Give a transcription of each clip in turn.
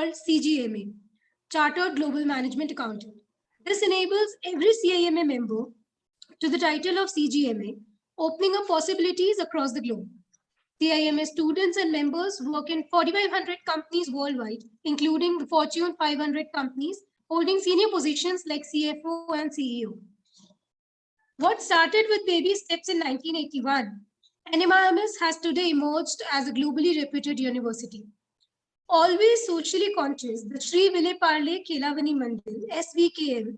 CGMA, Chartered Global Management Accountant. This enables every CIMA member to the title of CGMA, opening up possibilities across the globe. CIMA students and members work in 4,500 companies worldwide, including the Fortune 500 companies holding senior positions like CFO and CEO. What started with baby steps in 1981, NMIMS has today emerged as a globally reputed university. Always socially conscious, the Sri Vile Parle Kelavani Mandal, SVKM,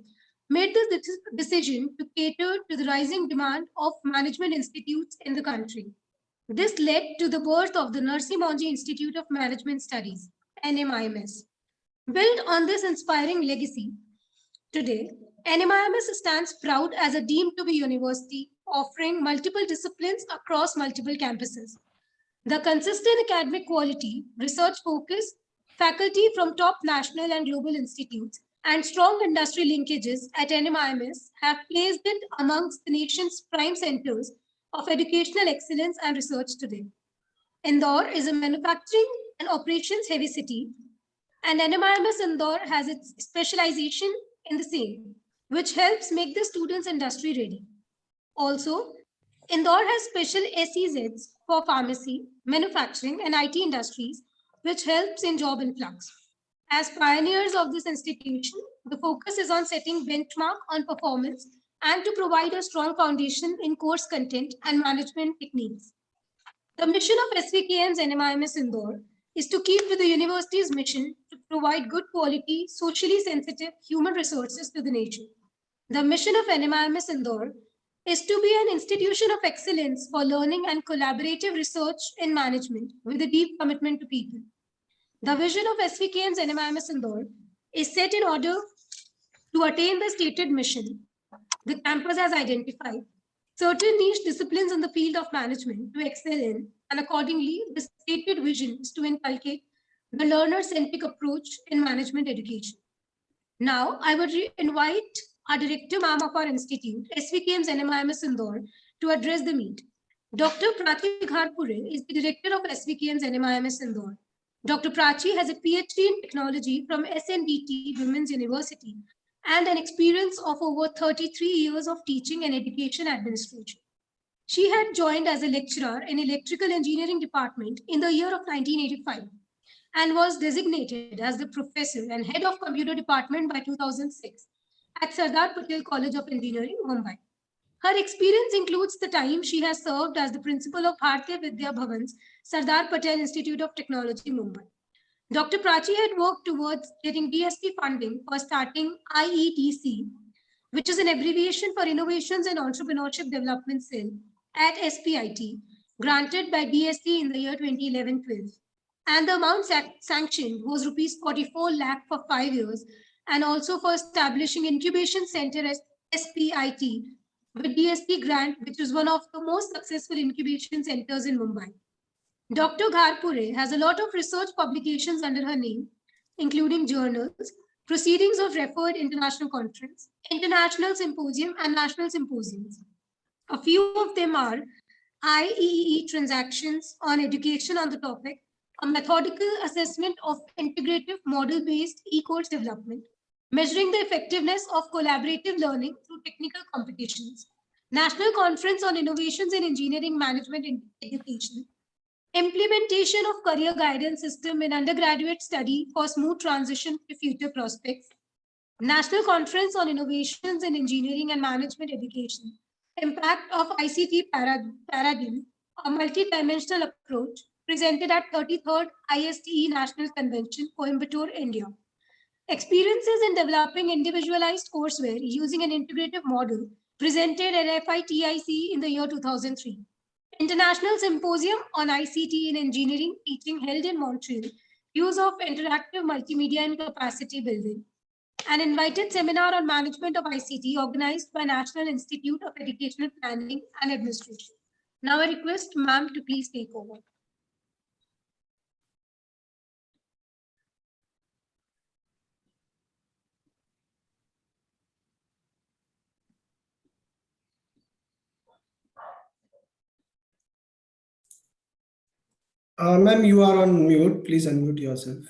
made the decision to cater to the rising demand of management institutes in the country. This led to the birth of the Narsi Monji Institute of Management Studies, NMIMS. Built on this inspiring legacy, today, NMIMS stands proud as a deemed to be university offering multiple disciplines across multiple campuses. The consistent academic quality, research focus, faculty from top national and global institutes, and strong industry linkages at NMIMS have placed it amongst the nation's prime centers of educational excellence and research today. Indore is a manufacturing and operations heavy city, and NMIMS Indore has its specialization in the same, which helps make the students industry ready. Also, Indore has special SEZs for pharmacy, manufacturing, and IT industries, which helps in job influx. As pioneers of this institution, the focus is on setting benchmark on performance and to provide a strong foundation in course content and management techniques. The mission of SVKM's NMIMS Indore is to keep with the university's mission to provide good quality, socially sensitive human resources to the nation. The mission of NMIMS Indore is to be an institution of excellence for learning and collaborative research in management with a deep commitment to people. The vision of SVKM's NMIMS Indore is set in order to attain the stated mission. The campus has identified certain niche disciplines in the field of management to excel in, and accordingly, the stated vision is to inculcate the learner-centric approach in management education. Now, I would invite our director, ma'am of our institute, SVKM's NMIMS Indore, to address the meet. Dr. Prachi Gharpure is the director of SVKM's NMIMS Indore. Dr. Prachi has a PhD in technology from SNDT Women's University and an experience of over 33 years of teaching and education administration. She had joined as a lecturer in electrical engineering department in the year of 1985 and was designated as the professor and head of computer department by 2006 at Sardar Patel College of Engineering, Mumbai. Her experience includes the time she has served as the principal of Bharatiya Vidya Bhavan's Sardar Patel Institute of Technology, Mumbai. Dr. Prachi had worked towards getting DST funding for starting IEDC, which is an abbreviation for Innovations and Entrepreneurship Development Cell at SPIT, granted by DST in the year 2011-12. And the amount sanctioned was rupees 44 lakh for 5 years, and also for establishing incubation center at SPIT with DST grant, which is one of the most successful incubation centers in Mumbai. Dr. Gharpure has a lot of research publications under her name, including journals, proceedings of referred international conference, international symposium, and national symposiums. A few of them are IEEE transactions on education on the topic, a methodical assessment of integrative model-based e-course development, measuring the effectiveness of collaborative learning through technical competitions, National Conference on Innovations in Engineering Management in Education, implementation of career guidance system in undergraduate study for smooth transition to future prospects, National Conference on Innovations in Engineering and Management Education, impact of ICT paradigm, a multi-dimensional approach presented at 33rd ISTE National Convention, Coimbatore, India. Experiences in developing individualized courseware using an integrative model presented at FITIC in the year 2003. International Symposium on ICT in Engineering Teaching held in Montreal, use of interactive multimedia and capacity building. An invited seminar on management of ICT organized by National Institute of Educational Planning and Administration. Now I request ma'am to please take over. Ma'am, you are on mute. Please unmute yourself.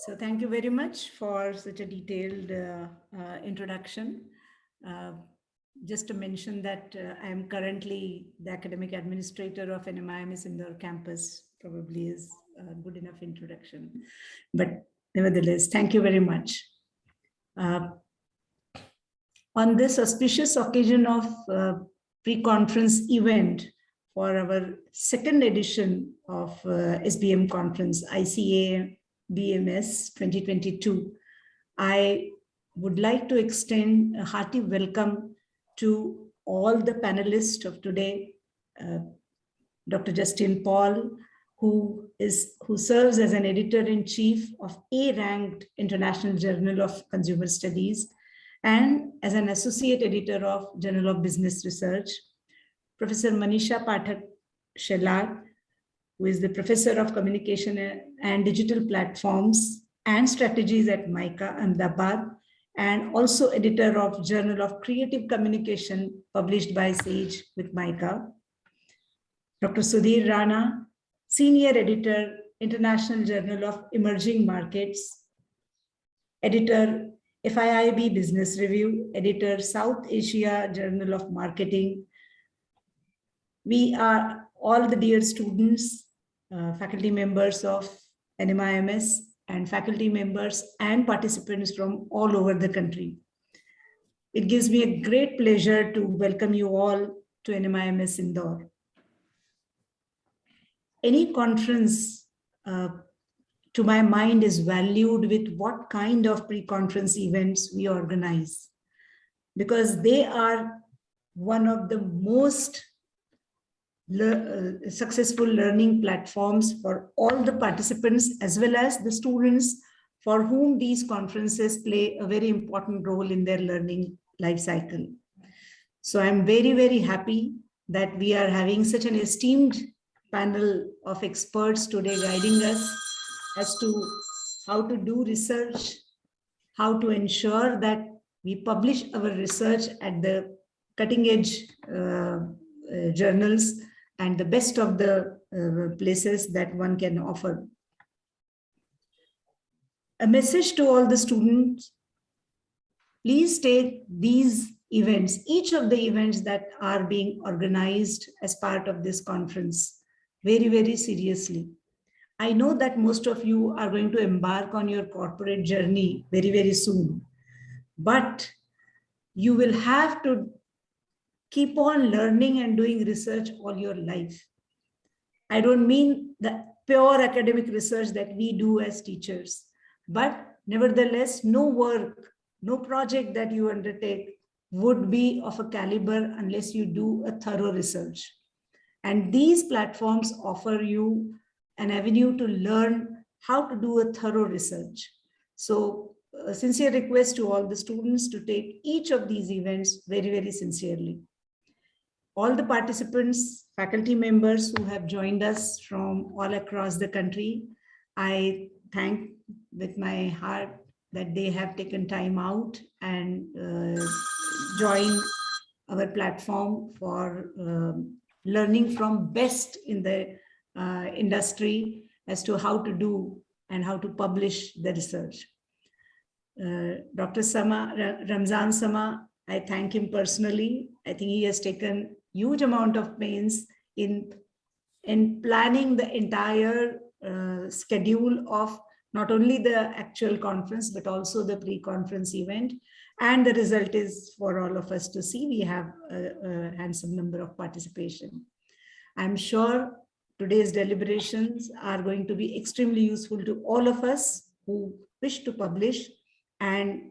So thank you very much for such a detailed introduction. Uh, just to mention that I am currently the academic administrator of NMIMS Indore campus, probably is a good enough introduction. But nevertheless, thank you very much. On this auspicious occasion of pre-conference event for our second edition of SBM conference, ICABMS 2022, I would like to extend a hearty welcome to all the panelists of today, Dr. Justin Paul, who serves as an editor-in-chief of A-ranked International Journal of Consumer Studies and as an associate editor of Journal of Business Research, Professor Manisha Pathak, Shelat, who is the Professor of Communication and Digital Platforms and Strategies at MICA, Ahmedabad, and also editor of Journal of Creative Communication, published by Sage with MICA. Dr. Sudhir Rana, Senior Editor, International Journal of Emerging Markets, Editor, FIIB Business Review, Editor, South Asia Journal of Marketing. We are all the dear students, faculty members of NMIMS, and faculty members and participants from all over the country. It gives me a great pleasure to welcome you all to NMIMS Indore. Any conference, to my mind, is valued with what kind of pre-conference events we organize, because they are one of the most successful learning platforms for all the participants as well as the students for whom these conferences play a very important role in their learning life cycle. So I'm very, very happy that we are having such an esteemed panel of experts today guiding us as to how to do research, how to ensure that we publish our research at the cutting edge journals and the best of the places that one can offer. A message to all the students: please take these events, each of the events that are being organized as part of this conference, very, very seriously. I know that most of you are going to embark on your corporate journey very, very soon, but you will have to keep on learning and doing research all your life. I don't mean the pure academic research that we do as teachers, but nevertheless, no work, no project that you undertake would be of a caliber unless you do a thorough research. And these platforms offer you an avenue to learn how to do a thorough research. So a sincere request to all the students to take each of these events very, very sincerely. All the participants, faculty members who have joined us from all across the country, I thank with my heart that they have taken time out and join our platform for learning from best in the industry as to how to do and how to publish the research. Dr. Sama, Ramzan Sama, I thank him personally. I think he has taken huge amount of pains in planning the entire schedule of not only the actual conference, but also the pre-conference event. And the result is for all of us to see. We have a handsome number of participation. I'm sure today's deliberations are going to be extremely useful to all of us who wish to publish, and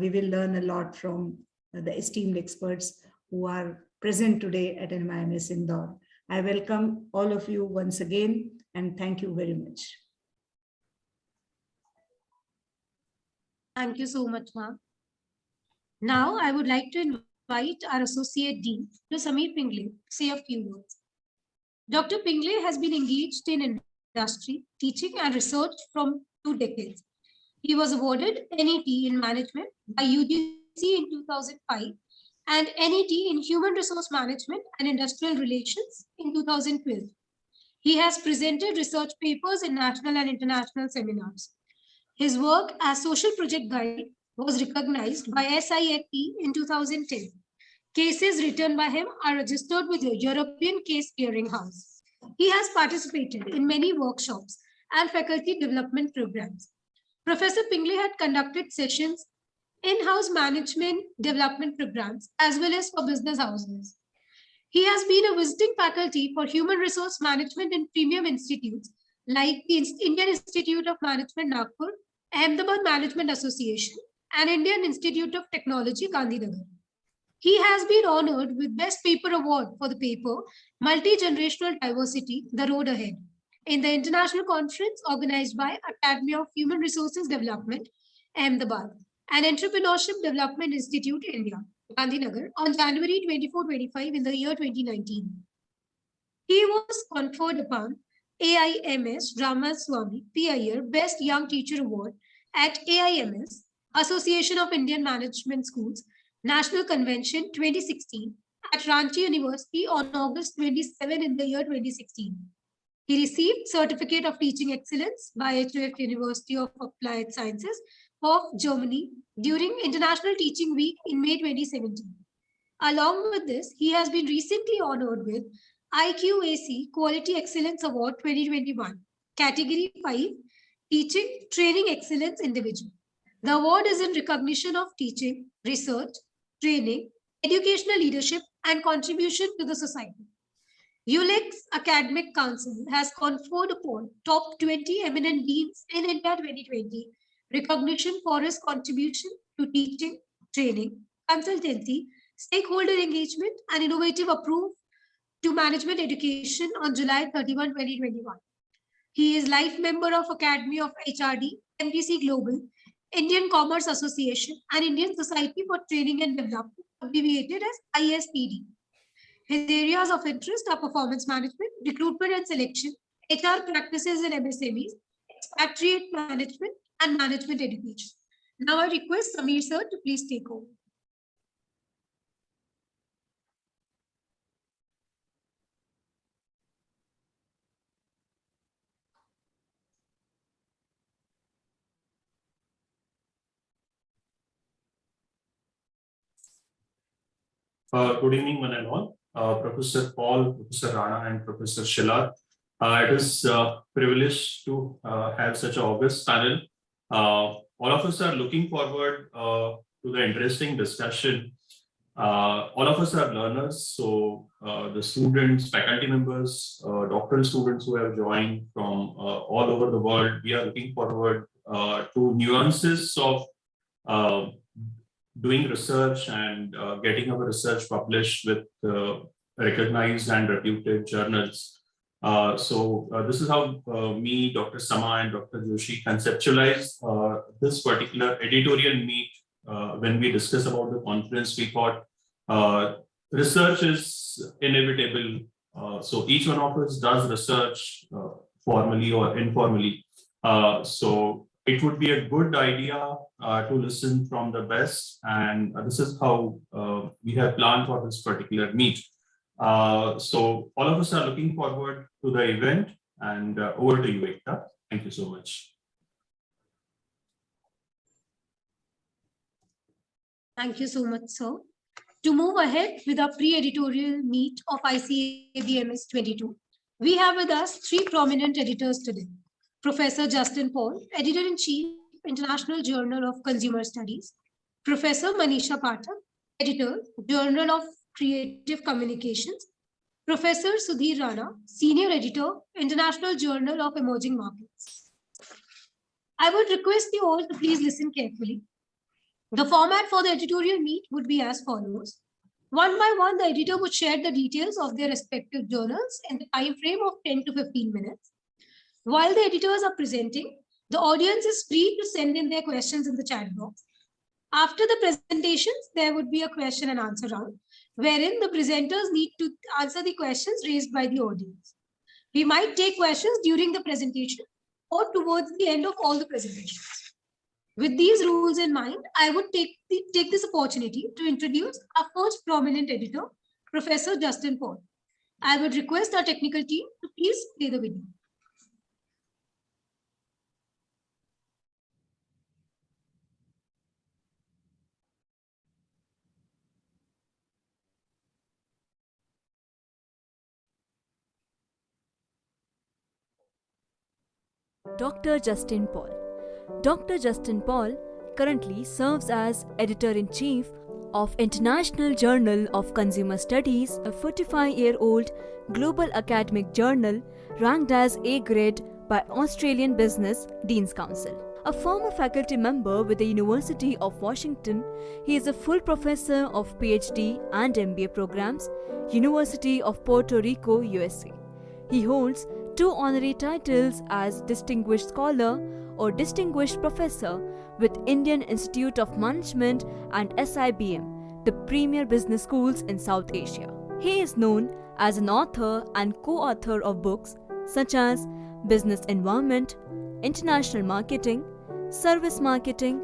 we will learn a lot from the esteemed experts who are present today at NMIMS Indore. I welcome all of you once again, and thank you very much. Thank you so much, ma'am. Now, I would like to invite our Associate Dean, Dr. Samir Pingle, to say a few words. Dr. Pingle has been engaged in industry, teaching and research from 2 decades. He was awarded NET in Management by UGC in 2005 and NET in Human Resource Management and Industrial Relations in 2012. He has presented research papers in national and international seminars. His work as social project guide was recognized by SIFP in 2010. Cases written by him are registered with the European Case Clearinghouse. He has participated in many workshops and faculty development programs. Professor Pingley had conducted sessions in-house management development programs as well as for business houses. He has been a visiting faculty for human resource management in premium institutes like the Indian Institute of Management Nagpur, Ahmedabad Management Association, and Indian Institute of Technology, Gandhinagar. He has been honored with Best Paper Award for the paper Multi-Generational Diversity, The Road Ahead in the international conference organized by Academy of Human Resources Development, Ahmedabad, and Entrepreneurship Development Institute, India, Gandhinagar, on January 24-25 in the year 2019. He was conferred upon AIMS Ramaswamy PIR Best Young Teacher Award at AIMS, Association of Indian Management Schools, National Convention 2016 at Ranchi University on August 27 in the year 2016. He received Certificate of Teaching Excellence by HOF University of Applied Sciences of Germany during International Teaching Week in May 2017. Along with this, he has been recently honored with IQAC Quality Excellence Award 2021, Category 5, Teaching Training Excellence Individual. The award is in recognition of teaching, research, training, educational leadership, and contribution to the society. ULEX Academic Council has conferred upon top 20 eminent deans in India 2020 recognition for his contribution to teaching, training, consultancy, stakeholder engagement, and innovative approach to management education on July 31, 2021. He is life member of Academy of HRD, MTC Global, Indian Commerce Association, and Indian Society for Training and Development, abbreviated as ISTD. His areas of interest are performance management, recruitment and selection, HR practices in MSMEs, expatriate management, and management education. Now I request Samir sir to please take over. Good evening, one and all. Professor Paul, Professor Rana, and Professor Shelat. It is a privilege to have such an august panel. All of us are looking forward to the interesting discussion. All of us are learners, so the students, faculty members, doctoral students who have joined from all over the world, we are looking forward to nuances of doing research and getting our research published with recognized and reputed journals. This is how me, Dr. Sama, and Dr. Joshi conceptualize this particular editorial meet. When we discuss about the conference, we thought research is inevitable. So each one of us does research formally or informally. So it would be a good idea to listen from the best, and this is how we have planned for this particular meet. So all of us are looking forward to the event, and over to you, Ekta. Thank you so much. Thank you so much, sir. To move ahead with our pre-editorial meet of ICABMS 22, we have with us three prominent editors today. Professor Justin Paul, Editor-in-Chief, International Journal of Consumer Studies. Professor Manisha Pathak, Editor, Journal of Creative Communications. Professor Sudhir Rana, Senior Editor, International Journal of Emerging Markets. I would request you all to please listen carefully. The format for the editorial meet would be as follows. One by one, the editor would share the details of their respective journals in the time frame of 10 to 15 minutes. While the editors are presenting, the audience is free to send in their questions in the chat box. After the presentations, there would be a question and answer round, wherein the presenters need to answer the questions raised by the audience. We might take questions during the presentation or towards the end of all the presentations. With these rules in mind, I would take this opportunity to introduce our first prominent editor, Professor Justin Paul. I would request our technical team to please play the video. Dr. Justin Paul. Dr. Justin Paul currently serves as Editor-in-Chief of International Journal of Consumer Studies, a 45-year-old global academic journal ranked as A grade by Australian Business Dean's Council. A former faculty member with the University of Washington, he is a full professor of PhD and MBA programs, University of Puerto Rico, USA. He holds 2 honorary titles as Distinguished Scholar or Distinguished Professor with Indian Institute of Management and SIBM, the premier business schools in South Asia. He is known as an author and co-author of books such as Business Environment, International Marketing, Service Marketing,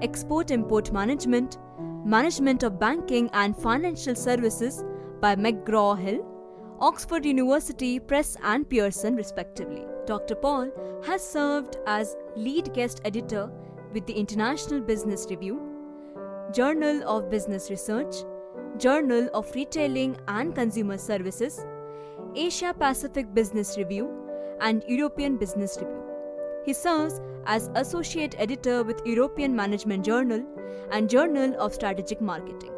Export-Import Management, Management of Banking and Financial Services by McGraw-Hill, Oxford University Press and Pearson respectively. Dr. Paul has served as lead guest editor with the International Business Review, Journal of Business Research, Journal of Retailing and Consumer Services, Asia Pacific Business Review, and European Business Review. He serves as associate editor with European Management Journal and Journal of Strategic Marketing.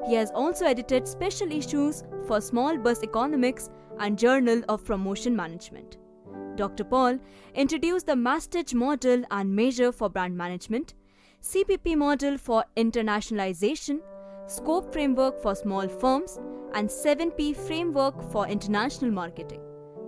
He has also edited special issues for Small Bus Economics and Journal of Promotion Management. Dr. Paul introduced the Mastage model and measure for brand management, CPP model for internationalization, Scope framework for small firms, and 7P framework for international marketing.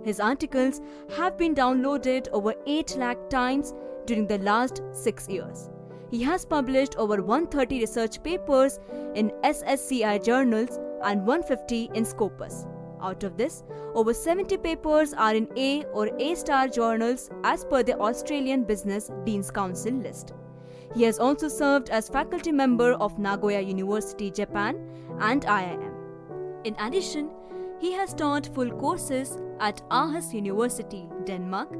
His articles have been downloaded over 8 lakh times during the last 6 years. He has published over 130 research papers in SSCI journals and 150 in Scopus. Out of this, over 70 papers are in A or A-star journals as per the Australian Business Dean's Council list. He has also served as faculty member of Nagoya University, Japan and IIM. In addition, he has taught full courses at Aarhus University, Denmark,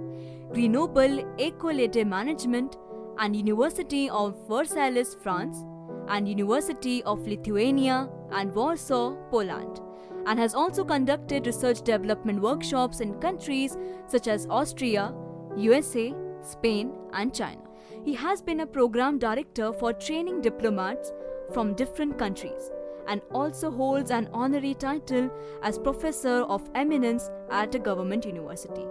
Grenoble École de Management and University of Versailles, France, and University of Lithuania and Warsaw, Poland, and has also conducted research development workshops in countries such as Austria, USA, Spain, and China. He has been a program director for training diplomats from different countries and also holds an honorary title as Professor of Eminence at a government university.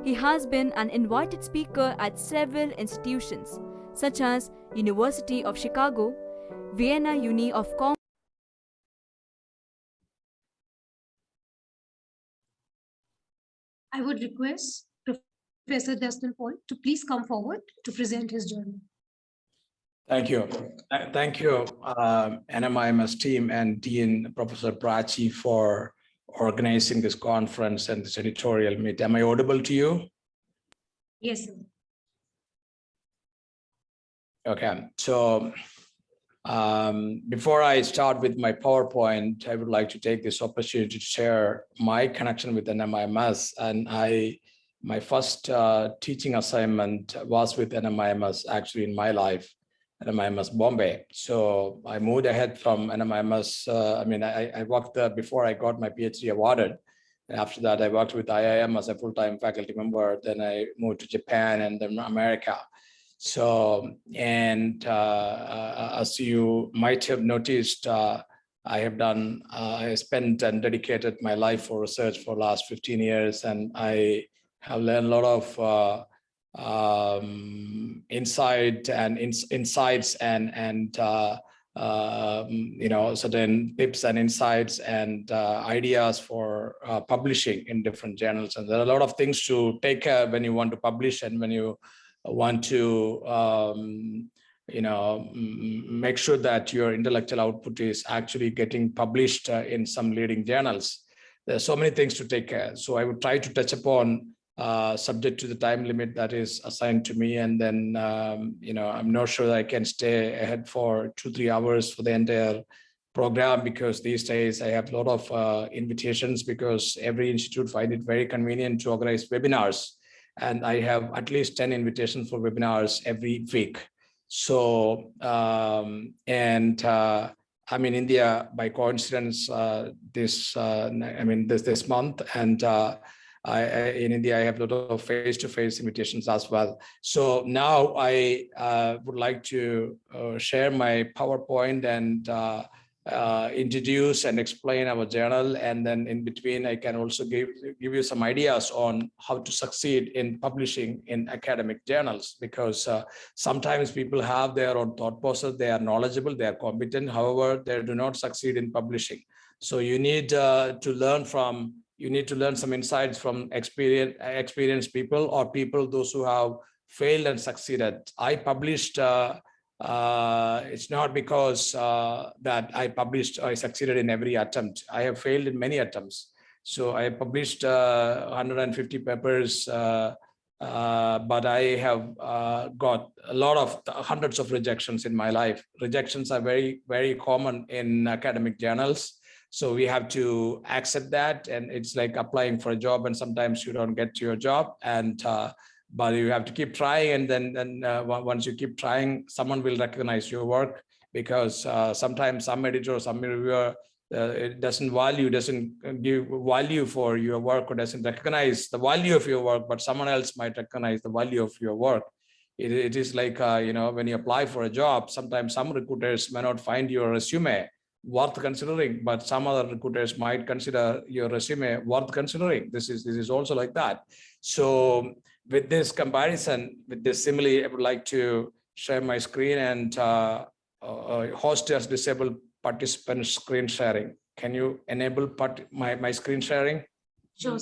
He has been an invited speaker at several institutions such as University of Chicago, Vienna Uni of Commerce. I would request Professor Justin Paul to please come forward to present his journal. Thank you. Thank you, NMIMS team and Dean Professor Prachi for organizing this conference and this editorial meet. Am I audible to you? Yes, sir. Okay, so before I start with my PowerPoint, I would like to take this opportunity to share my connection with NMIMS. And my first teaching assignment was with NMIMS actually in my life, NMIMS Bombay. So I moved ahead from NMIMS. I worked there before I got my PhD awarded. And after that, I worked with IIM as a full-time faculty member. Then I moved to Japan and then America. So, and as you might have noticed, I spent and dedicated my life for research for the last 15 years, and I have learned a lot of insights and certain tips and insights and ideas for publishing in different journals. And there are a lot of things to take care when you want to publish and when you want to make sure that your intellectual output is actually getting published in some leading journals. There's so many things to take care. So I would try to touch upon subject to the time limit that is assigned to me. And then, I'm not sure that I can stay ahead for 2-3 hours for the entire program, because these days I have a lot of invitations, because every institute find it very convenient to organize webinars. And I have at least 10 invitations for webinars every week. So, I'm in India by coincidence this month, and in India, I have a lot of face-to-face invitations as well. So now I would like to share my PowerPoint and introduce and explain our journal. And then in between, I can also give you some ideas on how to succeed in publishing in academic journals, because sometimes people have their own thought process, they are knowledgeable, they are competent, however, they do not succeed in publishing. So you need to learn some insights from experienced people, or people those who have failed and succeeded. I published it's not because that I succeeded in every attempt. I have failed in many attempts. So I published 150 papers, but I have got a lot of hundreds of rejections in my life. Rejections are very, very common in academic journals. So we have to accept that, and it's like applying for a job, and sometimes you don't get to your job, and but you have to keep trying, and then once you keep trying, someone will recognize your work, because sometimes some editor or some reviewer it doesn't give value for your work, or doesn't recognize the value of your work, but someone else might recognize the value of your work. It is like when you apply for a job, sometimes some recruiters may not find your resume worth considering, but some other recruiters might consider your resume worth considering. This is also like that. So with this comparison, with this simile, I would like to share my screen and host as disabled participant screen sharing. Can you enable my screen sharing? Sure.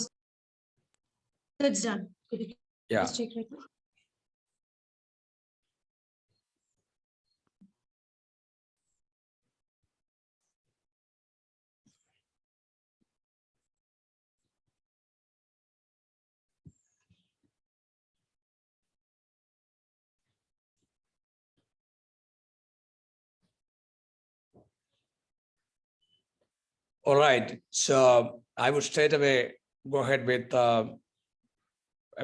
It's done. Yeah. Let's check right now. All right, so I would straight away go ahead with a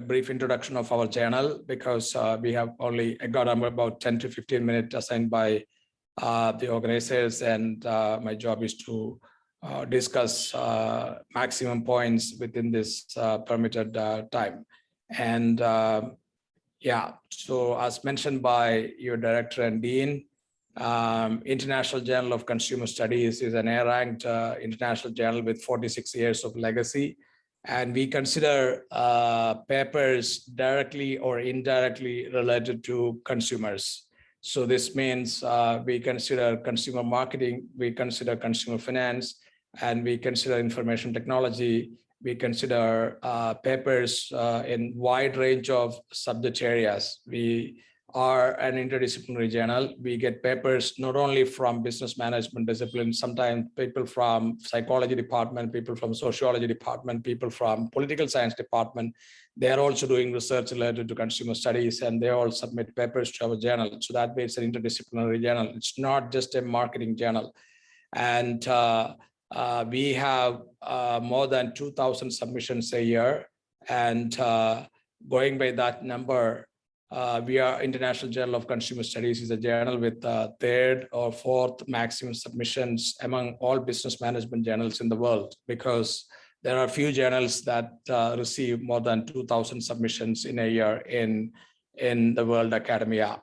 brief introduction of our journal, because we have only got about 10 to 15 minutes assigned by the organizers, and my job is to discuss maximum points within this permitted time. And yeah, so as mentioned by your director and dean, International Journal of Consumer Studies is an A-ranked international journal with 46 years of legacy. And we consider papers directly or indirectly related to consumers. So this means we consider consumer marketing, we consider consumer finance, and we consider information technology. We consider papers in wide range of subject areas. We are an interdisciplinary journal. We get papers not only from business management discipline, sometimes people from psychology department, people from sociology department, people from political science department. They are also doing research related to consumer studies, and they all submit papers to our journal. So that makes an interdisciplinary journal. It's not just a marketing journal. And we have more than 2,000 submissions a year. And going by that number, we are International Journal of Consumer Studies is a journal with third or fourth maximum submissions among all business management journals in the world, because there are few journals that receive more than 2,000 submissions in a year in the world academia.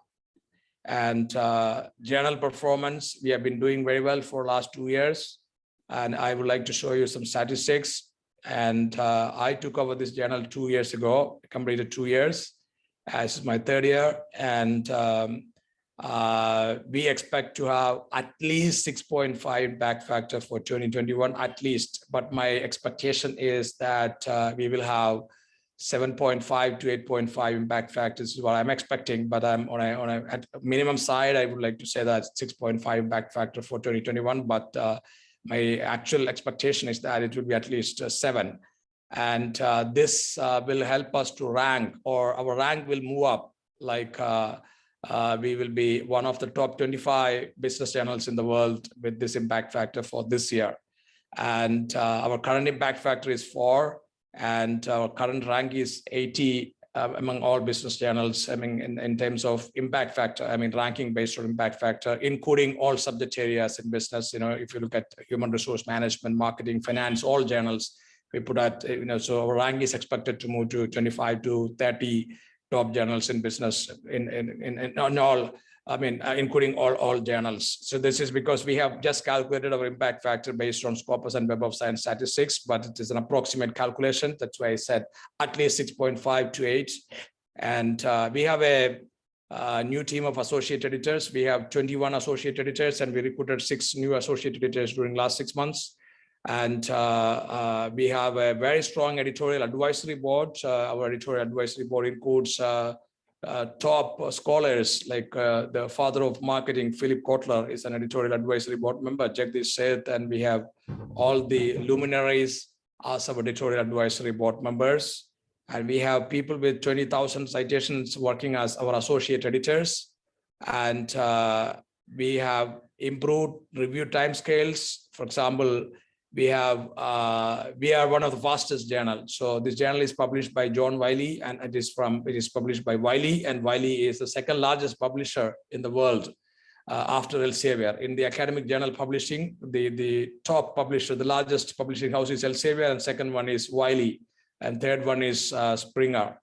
And journal performance, we have been doing very well for the last 2 years. And I would like to show you some statistics. And I took over this journal 2 years ago, completed 2 years. This is my third year, and we expect to have at least 6.5 impact factor for 2021, at least. But my expectation is that we will have 7.5 to 8.5 impact factors is what I'm expecting. But I'm on a at minimum side, I would like to say that 6.5 impact factor for 2021. But my actual expectation is that it will be at least 7. And this will help us to rank, or our rank will move up. Like we will be one of the top 25 business journals in the world with this impact factor for this year. And our current impact factor is 4, and our current rank is 80 among all business journals. I mean, in terms of impact factor, I mean, ranking based on impact factor, including all subject areas in business. You know, if you look at human resource management, marketing, finance, all journals, we put at, so our rank is expected to move to 25 to 30 top journals in business in all, including all journals. So this is because we have just calculated our impact factor based on Scopus and Web of Science statistics, but it is an approximate calculation. That's why I said at least 6.5 to 8. And we have a new team of associate editors. We have 21 associate editors, and we recruited 6 new associate editors during last 6 months. And we have a very strong editorial advisory board. Our editorial advisory board includes top scholars like the father of marketing, Philip Kotler, is an editorial advisory board member, Jagdish Seth, and we have all the luminaries as our editorial advisory board members. And we have people with 20,000 citations working as our associate editors. And we have improved review timescales. For example, we are one of the fastest journals. So this journal is published by John Wiley, and it is published by Wiley, and Wiley is the second largest publisher in the world after Elsevier. In the academic journal publishing, the top publisher, the largest publishing house is Elsevier, and second one is Wiley, and third one is Springer.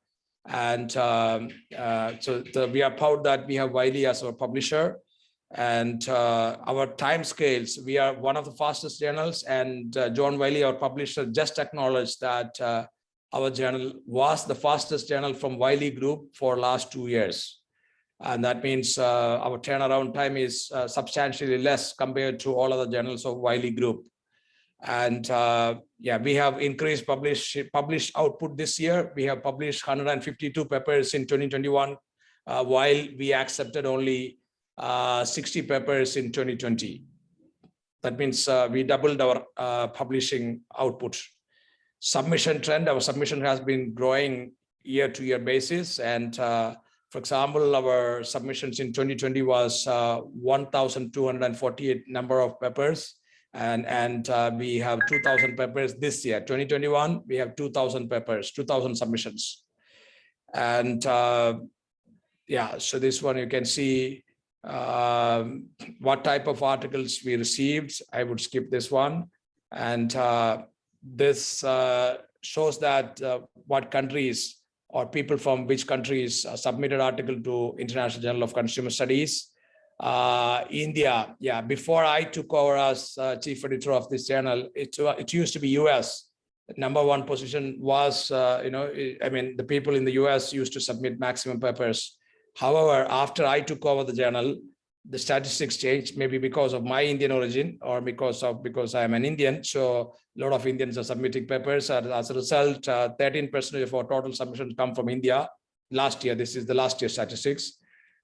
And we are proud that we have Wiley as our publisher. And our time scales, we are one of the fastest journals, and John Wiley, our publisher, just acknowledged that our journal was the fastest journal from Wiley Group for last 2 years. And that means our turnaround time is substantially less compared to all other journals of Wiley Group. And we have increased published output this year. We have published 152 papers in 2021, while we accepted only 60 papers in 2020. That means we doubled our publishing output. Submission trend, our submission has been growing year-to-year basis. And for example, our submissions in 2020 was 1,248 number of papers. And we have 2,000 papers this year. 2021, we have 2,000 papers, 2,000 submissions. And so this one you can see what type of articles we received. I would skip this one. And this shows that what countries or people from which countries submitted article to International Journal of Consumer Studies. India, before I took over as chief editor of this journal, it used to be US. Number one position was, the people in the US used to submit maximum papers. However, after I took over the journal, the statistics changed, maybe because of my Indian origin or because I am an Indian. So a lot of Indians are submitting papers. As a result, 13% of our total submissions come from India. Last year, this is the last year statistics.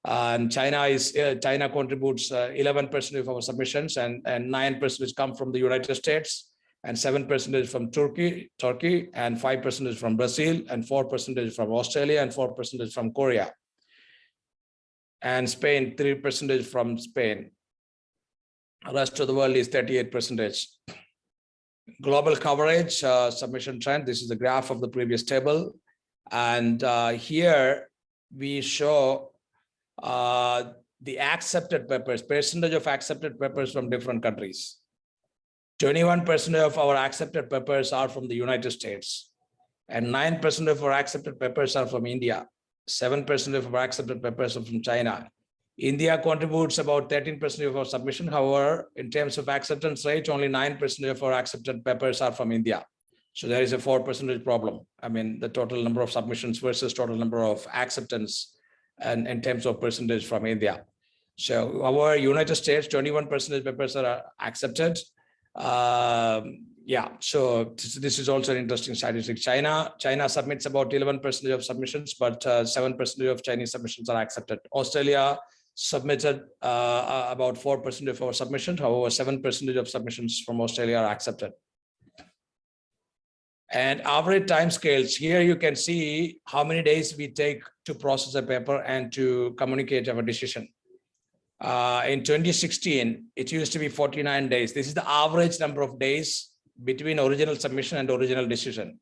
And China contributes 11% of our submissions, and 9% come from the United States, and 7% from Turkey, and 5% from Brazil, and 4% from Australia, and 4% from Korea. And Spain, 3% from Spain. The rest of the world is 38%. Global coverage, submission trend. This is the graph of the previous table. And here we show the accepted papers, percentage of accepted papers from different countries. 21% of our accepted papers are from the United States, and 9% of our accepted papers are from India. 7% of our accepted papers are from China. India contributes about 13% of our submission. However, in terms of acceptance rate, only 9% of our accepted papers are from India. So there is a 4% problem. I mean, the total number of submissions versus total number of acceptance, and in terms of percentage from India. So our United States, 21% of papers are accepted. So this is also an interesting statistic. China submits about 11% of submissions, but 7% of Chinese submissions are accepted. Australia submitted about 4% of our submissions. However, 7% of submissions from Australia are accepted. And average timescales, here you can see how many days we take to process a paper and to communicate our decision. In 2016, it used to be 49 days. This is the average number of days between original submission and original decision.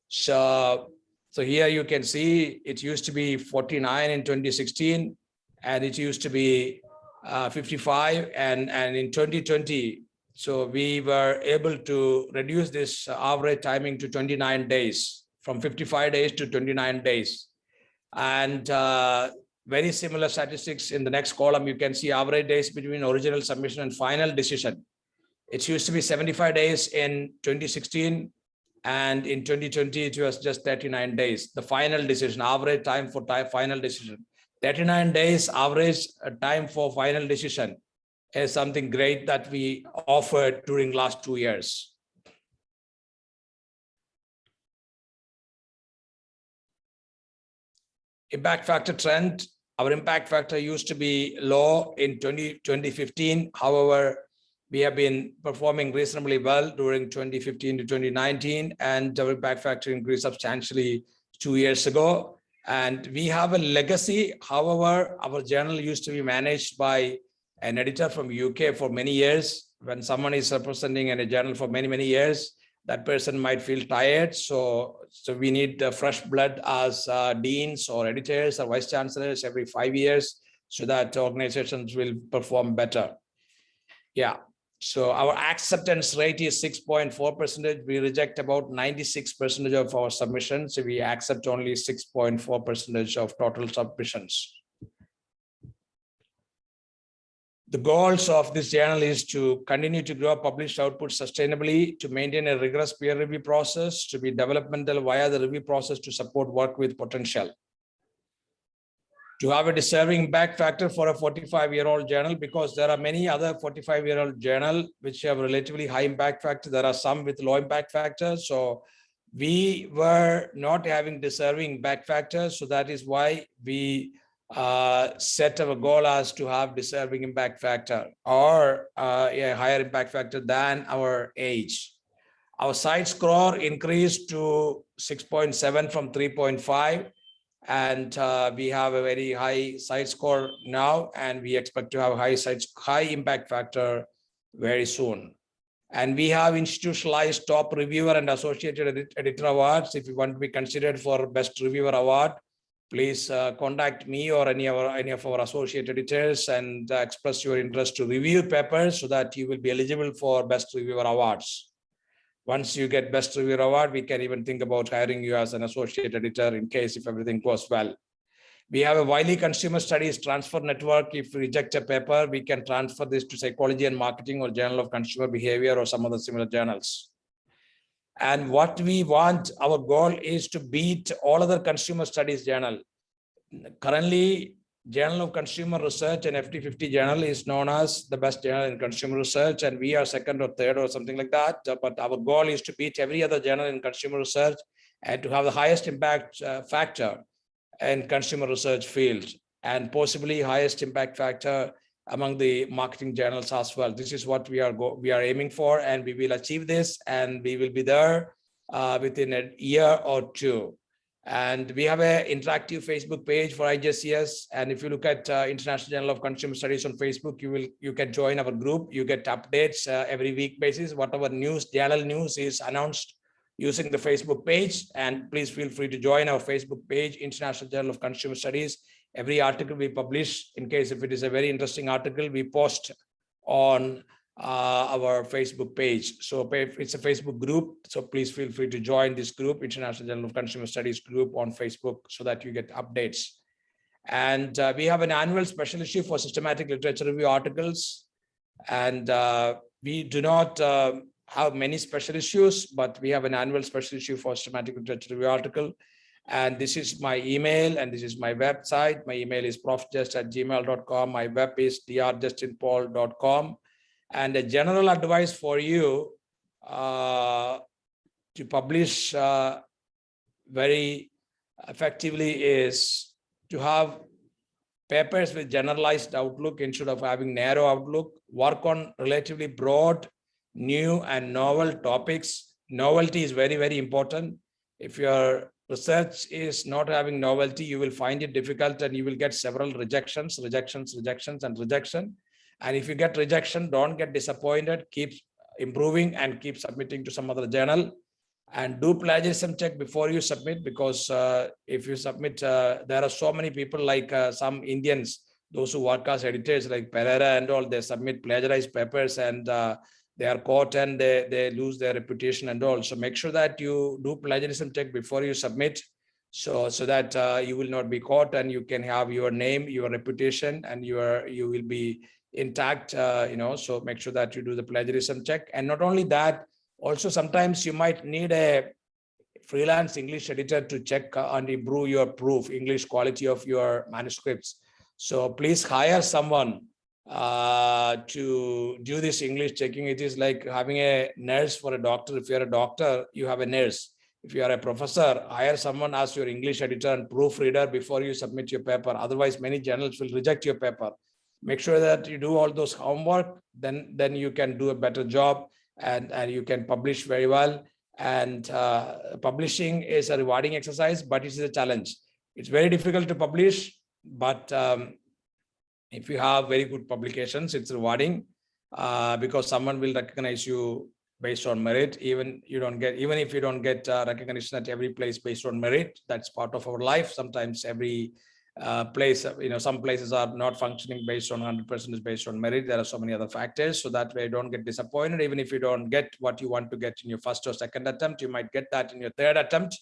So here you can see it used to be 49 in 2016, and it used to be 55. And in 2020, So we were able to reduce this average timing to 29 days, from 55 days to 29 days. And very similar statistics in the next column. You can see average days between original submission and final decision. It used to be 75 days in 2016, and in 2020 it was just 39 days. The final decision, average time for final decision, 39 days average time for final decision is something great that we offered during last 2 years. Impact factor trend. Our impact factor used to be low in 2015. However, we have been performing reasonably well during 2015 to 2019, and our impact factor increased substantially 2 years ago. And we have a legacy. However, our journal used to be managed by an editor from UK for many years. When someone is representing in a journal for many, many years, that person might feel tired. So we need fresh blood as deans or editors or vice chancellors every 5 years, so that organizations will perform better. Yeah. So our acceptance rate is 6.4%. We reject about 96% of our submissions. So we accept only 6.4% of total submissions. The goals of this journal is to continue to grow published output sustainably, to maintain a rigorous peer review process, to be developmental via the review process, to support work with potential. To have a deserving impact factor for a 45-year-old journal, because there are many other 45-year-old journal which have relatively high impact factor. There are some with low impact factor. So we were not having deserving impact factor. So that is why we set our goal as to have deserving impact factor, or a higher impact factor than our age. Our site score increased to 6.7 from 3.5. And we have a very high site score now, and we expect to have high impact factor very soon. And we have institutionalized top reviewer and associated editor awards. If you want to be considered for best reviewer award, please contact me or any of our associate editors and express your interest to review papers, so that you will be eligible for best reviewer awards. Once you get best reviewer award, we can even think about hiring you as an associate editor in case if everything goes well. We have a Wiley Consumer Studies transfer network. If we reject a paper, we can transfer this to Psychology and Marketing or Journal of Consumer Behavior or some other similar journals. And what we want, our goal is to beat all other consumer studies journal. Currently, Journal of Consumer Research and FT50 journal is known as the best journal in consumer research, and we are second or third or something like that. But our goal is to beat every other journal in consumer research and to have the highest impact factor in consumer research field, and possibly highest impact factor among the marketing journals as well. This is what we are aiming for, and we will achieve this, and we will be there within a year or two. And we have an interactive Facebook page for IJCS. And if you look at International Journal of Consumer Studies on Facebook, you can join our group. You get updates every week basis. Whatever news, journal news is announced using the Facebook page. And please feel free to join our Facebook page, International Journal of Consumer Studies. Every article we publish, in case if it is a very interesting article, we post on our Facebook page. So it's a Facebook group. So please feel free to join this group, International Journal of Consumer Studies group on Facebook, so that you get updates. And we have an annual special issue for systematic literature review articles. And we do not have many special issues, but we have an annual special issue for systematic literature review article. And this is my email, and this is my website. My email is profjust@gmail.com. My web is drjustinpaul.com. And a general advice for you to publish very effectively is to have papers with generalized outlook instead of having narrow outlook. Work on relatively broad, new and novel topics. Novelty is very, very important. If your research is not having novelty, you will find it difficult, and you will get several rejections. And if you get rejection, don't get disappointed. Keep improving and keep submitting to some other journal. And do plagiarism check before you submit, because if you submit, there are so many people like some Indians, those who work as editors like Pereira and all, they submit plagiarized papers, and they are caught and they lose their reputation and all. So make sure that you do plagiarism check before you submit, so that you will not be caught and you can have your name, your reputation, and you will be intact. So make sure that you do the plagiarism check. And not only that, also sometimes you might need a freelance English editor to check and improve your English quality of your manuscripts. So please hire someone to do this English checking. It is like having a nurse for a doctor. If you're a doctor, you have a nurse. If you are a professor, hire someone as your English editor and proofreader before you submit your paper. Otherwise, many journals will reject your paper. Make sure that you do all those homework, then you can do a better job and you can publish very well. And publishing is a rewarding exercise, but it is a challenge. It's very difficult to publish, but if you have very good publications, it's rewarding because someone will recognize you based on merit. Even if you don't get recognition at every place based on merit, that's part of our life. Sometimes every place, some places are not functioning based on 100% is based on merit. There are so many other factors, so that way you don't get disappointed. Even if you don't get what you want to get in your first or second attempt, you might get that in your third attempt.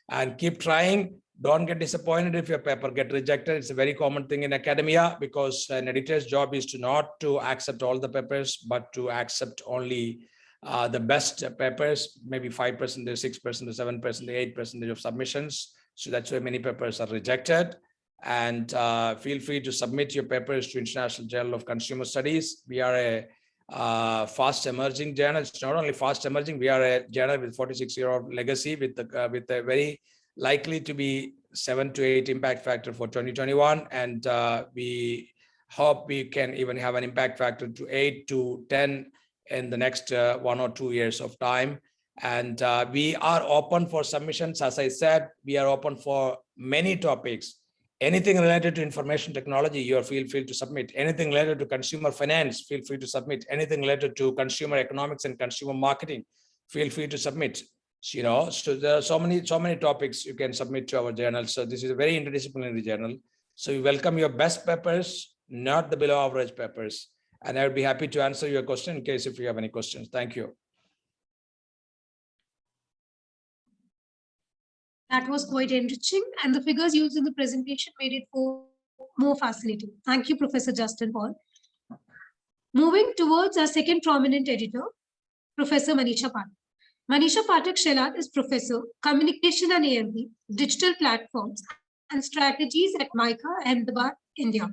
And keep trying. Don't get disappointed if your paper get rejected. It's a very common thing in academia, because an editor's job is not to accept all the papers, but to accept only the best papers, maybe 5%, 6%, 7%, 8% of submissions. So that's why many papers are rejected. And feel free to submit your papers to International Journal of Consumer Studies. We are a fast emerging journal. It's not only fast emerging, we are a journal with 46-year-old legacy with a very likely to be 7 to 8 impact factor for 2021. And we hope we can even have an impact factor to 8 to 10 in the next 1 or 2 years of time. And we are open for submissions. As I said, we are open for many topics. Anything related to information technology, you feel free to submit. Anything related to consumer finance, feel free to submit. Anything related to consumer economics and consumer marketing, feel free to submit. So there are so many topics you can submit to our journal. So this is a very interdisciplinary journal. So we welcome your best papers, not the below average papers. And I would be happy to answer your question in case if you have any questions. Thank you. That was quite enriching, and the figures used in the presentation made it more fascinating. Thank you, Professor Justin Paul. Moving towards our second prominent editor, Professor Manisha Pathak. Manisha Pathak Shelat is Professor, Communication and AMP, Digital Platforms and Strategies at MICA, Ahmedabad, India,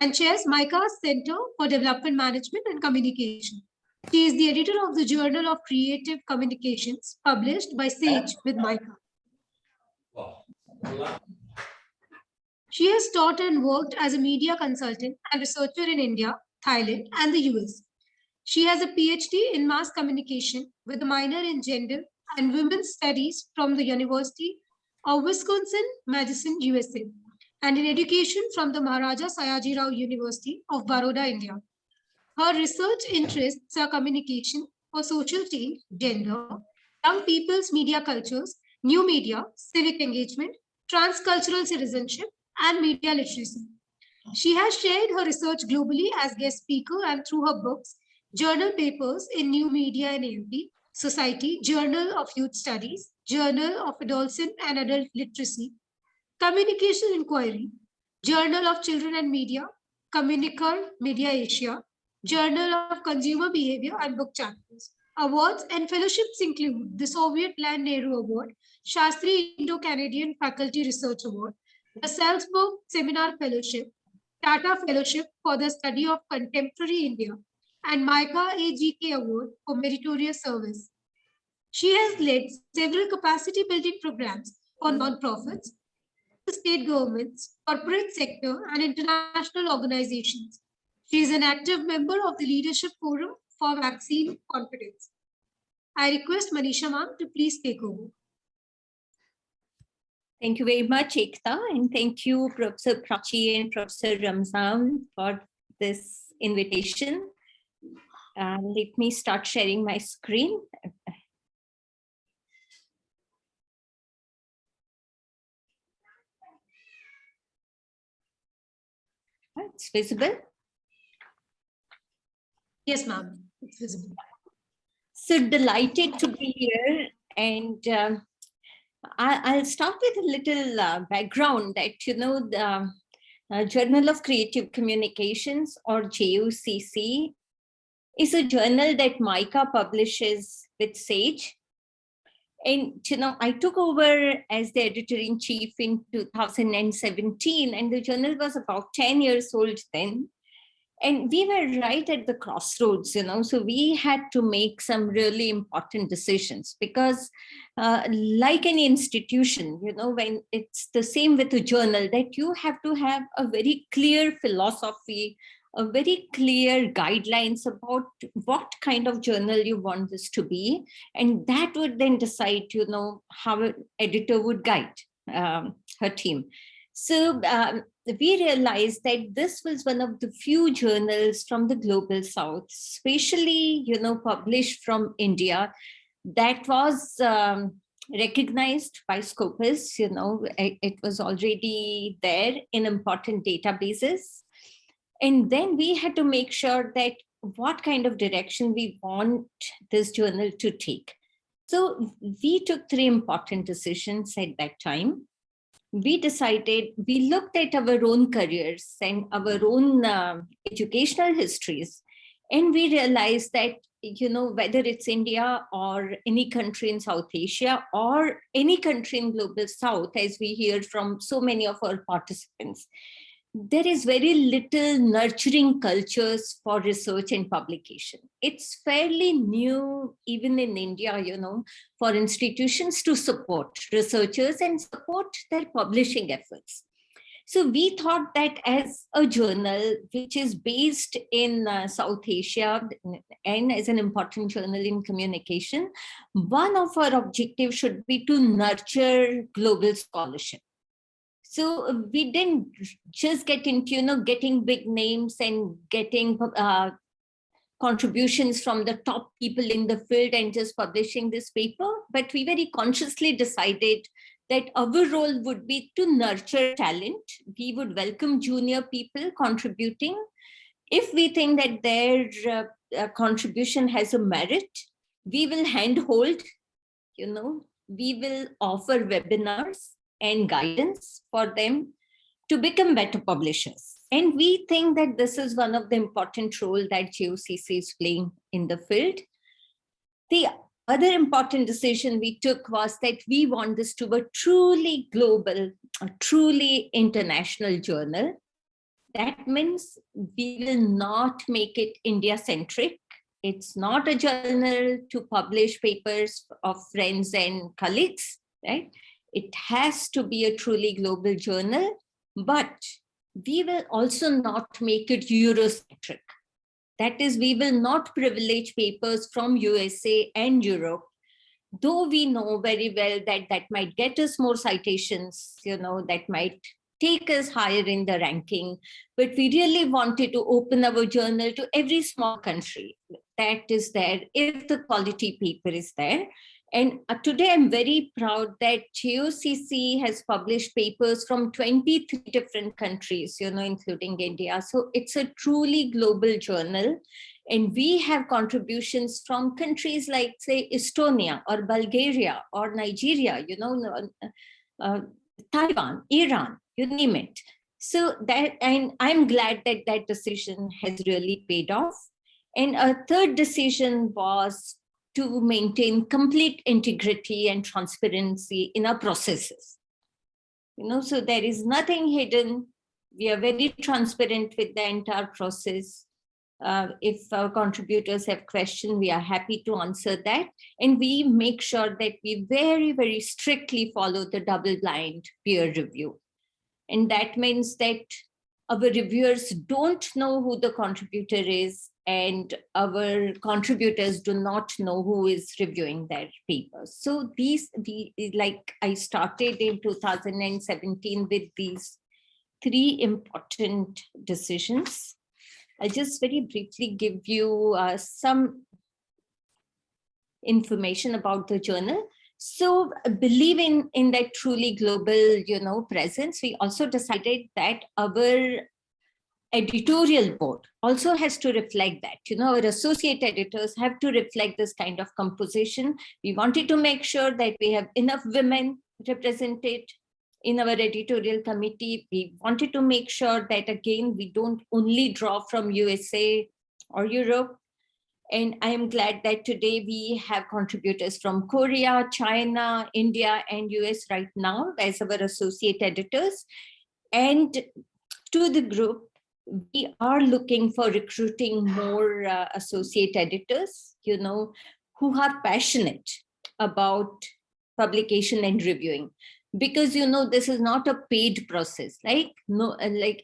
and chairs MICA's Center for Development Management and Communication. She is the editor of the Journal of Creative Communications, published by SAGE with MICA. She has taught and worked as a media consultant and researcher in India, Thailand, and the US. She has a PhD in mass communication with a minor in gender and women's studies from the University of Wisconsin-Madison, USA, and in education from the Maharaja Sayajirao University of Baroda, India. Her research interests are communication for social change, gender, young people's media cultures, new media, civic engagement, transcultural citizenship, and media literacy. She has shared her research globally as guest speaker and through her books, journal papers in New Media and AMP, Society, Journal of Youth Studies, Journal of Adolescent and Adult Literacy, Communication Inquiry, Journal of Children and Media, Communicar Media Asia, Journal of Consumer Behavior, and book chapters. Awards and fellowships include the Soviet Land Nehru Award, Shastri Indo-Canadian Faculty Research Award, the Salzburg Seminar Fellowship, Tata Fellowship for the Study of Contemporary India, and MICA AGK Award for Meritorious Service. She has led several capacity building programs for non-profits, state governments, corporate sector, and international organizations. She is an active member of the Leadership Forum for Vaccine Confidence. I request Manisha ma'am to please take over. Thank you very much, Ekta, and thank you, Professor Prachi and Professor Ramzan, for this invitation. Let me start sharing my screen. It's visible? Yes, ma'am. It's visible. So delighted to be here, and I'll start with a little background that, the Journal of Creative Communications, or JOCC, is a journal that MICA publishes with SAGE. And, I took over as the editor-in-chief in 2017, and the journal was about 10 years old then. And we were right at the crossroads, so we had to make some really important decisions because like any institution, when it's the same with a journal, that you have to have a very clear philosophy, a very clear guidelines about what kind of journal you want this to be. And that would then decide, how an editor would guide her team. So we realized that this was one of the few journals from the global south, especially, published from India, that was recognized by Scopus. It was already there in important databases. And then we had to make sure that what kind of direction we want this journal to take. So we took 3 important decisions at that time. We looked at our own careers and our own educational histories, and we realized that, whether it's India or any country in South Asia or any country in global south, as we hear from so many of our participants, there is very little nurturing cultures for research and publication. It's fairly new, even in India, for institutions to support researchers and support their publishing efforts. So we thought that as a journal, which is based in South Asia and as an important journal in communication, one of our objectives should be to nurture global scholarship. So we didn't just get into, getting big names and getting contributions from the top people in the field and just publishing this paper, but we very consciously decided that our role would be to nurture talent. We would welcome junior people contributing. If we think that their contribution has a merit, we will handhold, we will offer webinars and guidance for them to become better publishers. And we think that this is one of the important roles that JOCC is playing in the field. The other important decision we took was that we want this to be a truly global, a truly international journal. That means we will not make it India-centric. It's not a journal to publish papers of friends and colleagues, right? It has to be a truly global journal, but we will also not make it Eurocentric. That is, we will not privilege papers from USA and Europe, though we know very well that that might get us more citations, that might take us higher in the ranking. But we really wanted to open our journal to every small country that is there, if the quality paper is there. And today I'm very proud that JOCC has published papers from 23 different countries, including India. So it's a truly global journal. And we have contributions from countries like, say, Estonia or Bulgaria or Nigeria, Taiwan, Iran, you name it. So that, and I'm glad that that decision has really paid off. And a third decision was to maintain complete integrity and transparency in our processes. So there is nothing hidden. We are very transparent with the entire process. If our contributors have questions, we are happy to answer that. And we make sure that we very, very strictly follow the double-blind peer review. And that means that our reviewers don't know who the contributor is, and our contributors do not know who is reviewing their papers. So I started in 2017 with these 3 important decisions. I'll just very briefly give you some information about the journal. So believing in that truly global, presence, we also decided that our editorial board also has to reflect that. Our associate editors have to reflect this kind of composition. We wanted to make sure that we have enough women represented in our editorial committee. We wanted to make sure that, again, we don't only draw from USA or Europe. And I am glad that today we have contributors from Korea, China, India, and US right now as our associate editors. And to the group, we are looking for recruiting more associate editors, who are passionate about publication and reviewing. Because, this is not a paid process, like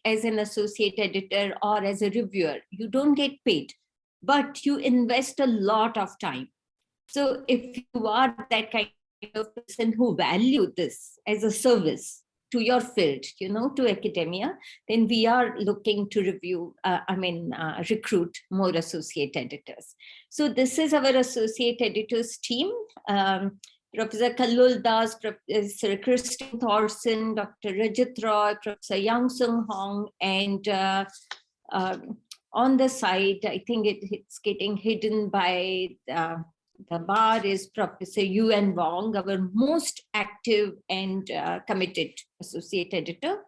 as an associate editor or as a reviewer, you don't get paid, but you invest a lot of time. So if you are that kind of person who value this as a service to your field, to academia, then we are looking to recruit more associate editors. So this is our associate editors team. Professor Kallul Das, Professor Christine Thorson, Dr. Rajat Roy, Professor Yang Sung Hong, and on the side, I think it's getting hidden by the bar, is Professor Yuan Wong, our most active and committed associate editor.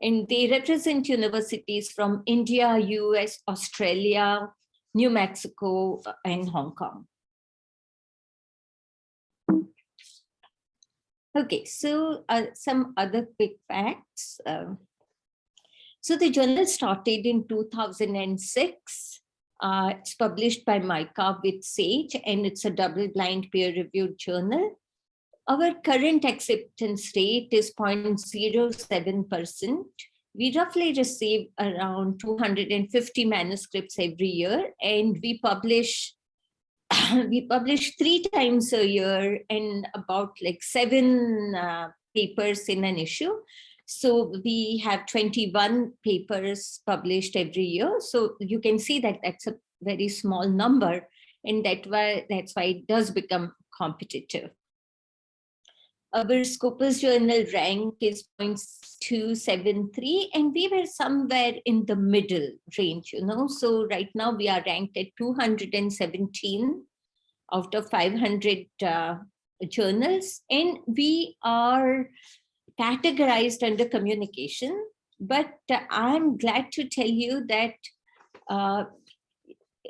And they represent universities from India, US, Australia, New Mexico, and Hong Kong. Okay, so some other quick facts. So the journal started in 2006. It's published by MICA with SAGE, and it's a double-blind peer-reviewed journal. Our current acceptance rate is 0.07%. We roughly receive around 250 manuscripts every year, and we publish 3 times a year and about 7 papers in an issue. So we have 21 papers published every year. So you can see that that's a very small number, and that's why it does become competitive. Our Scopus journal rank is 0.273, and we were somewhere in the middle range, So right now we are ranked at 217 out of 500 journals, and we are categorized under communication. But I'm glad to tell you that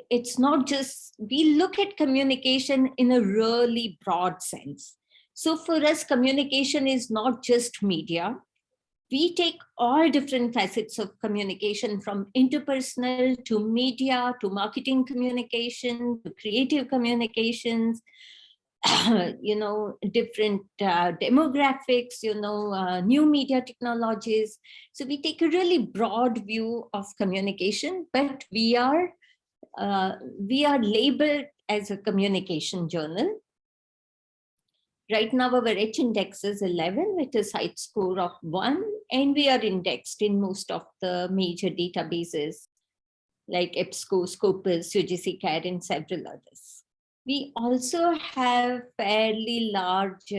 it's not just, we look at communication in a really broad sense. So for us, communication is not just media. We take all different facets of communication, from interpersonal to media to marketing communication to creative communications, different demographics, new media technologies. So we take a really broad view of communication, but we are labeled as a communication journal. Right now, our H index is 11 with a site score of 1, and we are indexed in most of the major databases like EBSCO, Scopus, UGC CAD, and several others. We also have fairly large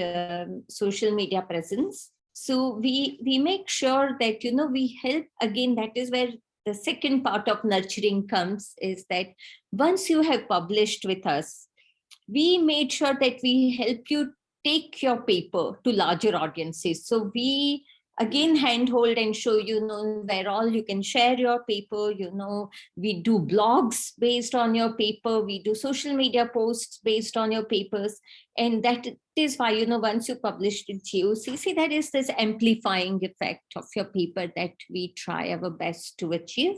social media presence. So we make sure that, we help, again, that is where the second part of nurturing comes, is that once you have published with us, we made sure that we help you take your paper to larger audiences. So we again handhold and show where all you can share your paper. We do blogs based on your paper, we do social media posts based on your papers, and that is why once you publish it GOCC, that is this amplifying effect of your paper that we try our best to achieve.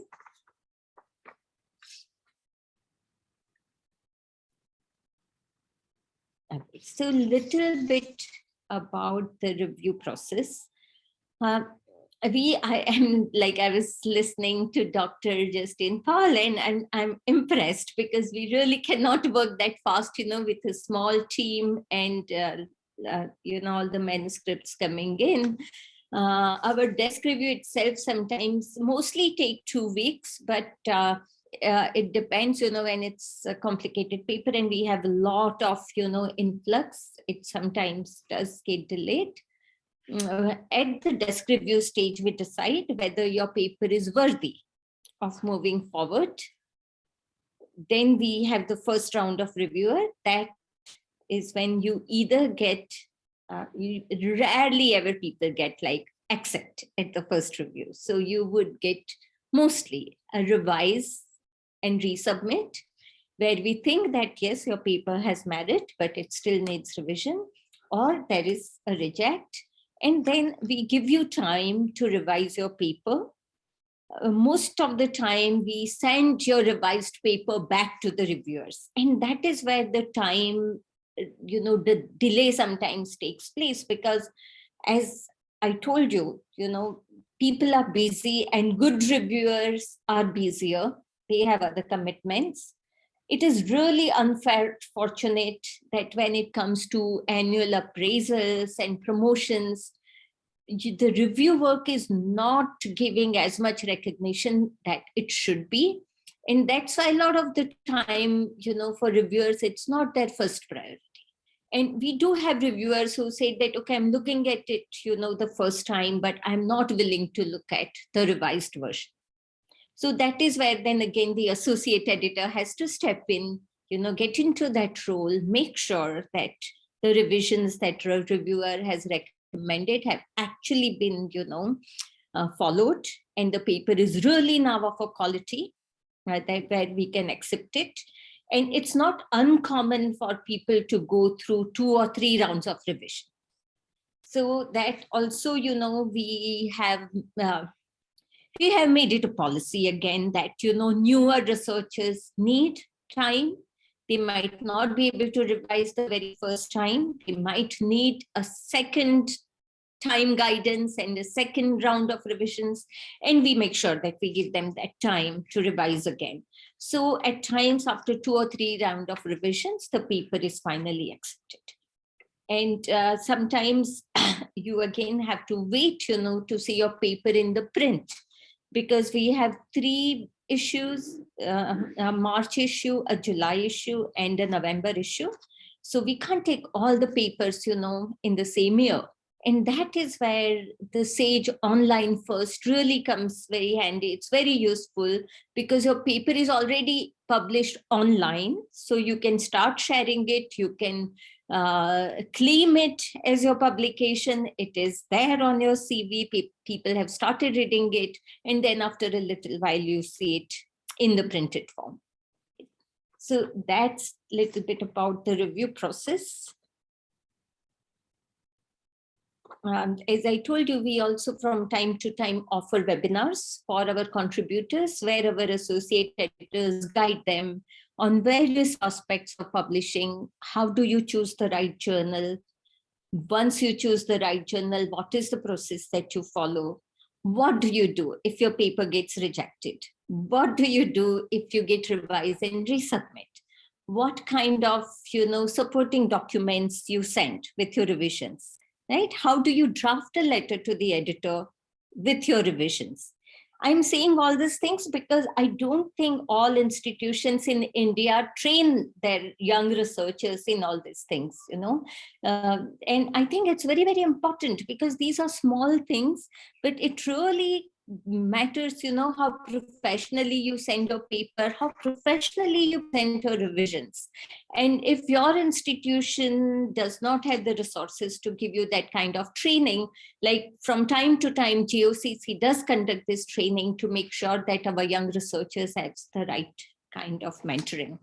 Okay, so a little bit about the review process. I was listening to Dr. Justin Paul, and I'm impressed because we really cannot work that fast, with a small team and, all the manuscripts coming in. Our desk review itself sometimes mostly take 2 weeks, but it depends, when it's a complicated paper and we have a lot of, influx, it sometimes does get delayed. At the desk review stage, we decide whether your paper is worthy of moving forward. Then we have the first round of reviewer. That is when you either get, rarely ever people get like accept at the first review. So you would get mostly a revise and resubmit, where we think that yes, your paper has merit, but it still needs revision, or there is a reject. And then we give you time to revise your paper. Most of the time we send your revised paper back to the reviewers. And that is where the time, the delay sometimes takes place, because as I told you, people are busy and good reviewers are busier. They have other commitments. It is really unfortunate that when it comes to annual appraisals and promotions, the review work is not giving as much recognition that it should be. And that's why a lot of the time, for reviewers, it's not their first priority. And we do have reviewers who say that, okay, I'm looking at it, the first time, but I'm not willing to look at the revised version. So that is where then again, the associate editor has to step in, get into that role, make sure that the revisions that a reviewer has recommended have actually been, followed, and the paper is really now of a quality that where we can accept it. And it's not uncommon for people to go through 2 or 3 rounds of revision. So that also, we have made it a policy again that, newer researchers need time. They might not be able to revise the very first time. They might need a second time guidance and a second round of revisions. And we make sure that we give them that time to revise again. So at times after 2 or 3 rounds of revisions, the paper is finally accepted. And sometimes you again have to wait, to see your paper in the print, because we have 3 issues, a March issue, a July issue, and a November issue. So we can't take all the papers, in the same year. And that is where the Sage Online First really comes very handy. It's very useful because your paper is already published online. So you can start sharing it. You can claim it as your publication. It is there on your CV. People have started reading it. And then after a little while, you see it in the printed form. So that's a little bit about the review process. As I told you, we also from time to time offer webinars for our contributors, where our associate editors guide them on various aspects of publishing. How do you choose the right journal? Once you choose the right journal, what is the process that you follow? What do you do if your paper gets rejected? What do you do if you get revised and resubmit? What kind of, supporting documents you send with your revisions? Right? How do you draft a letter to the editor with your revisions? I'm saying all these things because I don't think all institutions in India train their young researchers in all these things, and I think it's very, very important because these are small things, but it really matters, how professionally you send your paper, how professionally you send your revisions. And if your institution does not have the resources to give you that kind of training, like from time to time, GOCC does conduct this training to make sure that our young researchers have the right kind of mentoring.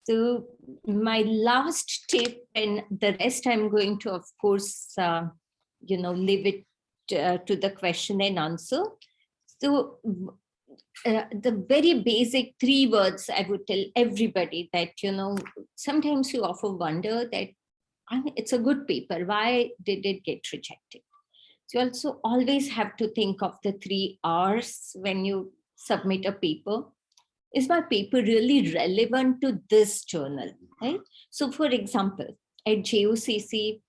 So my last tip, and the rest I'm going to, of course, leave it to the question and answer. So the very basic 3 words I would tell everybody that, sometimes you often wonder that it's a good paper. Why did it get rejected? So you also always have to think of the 3 R's when you submit a paper. Is my paper really relevant to this journal? Right? So for example, at GOCC,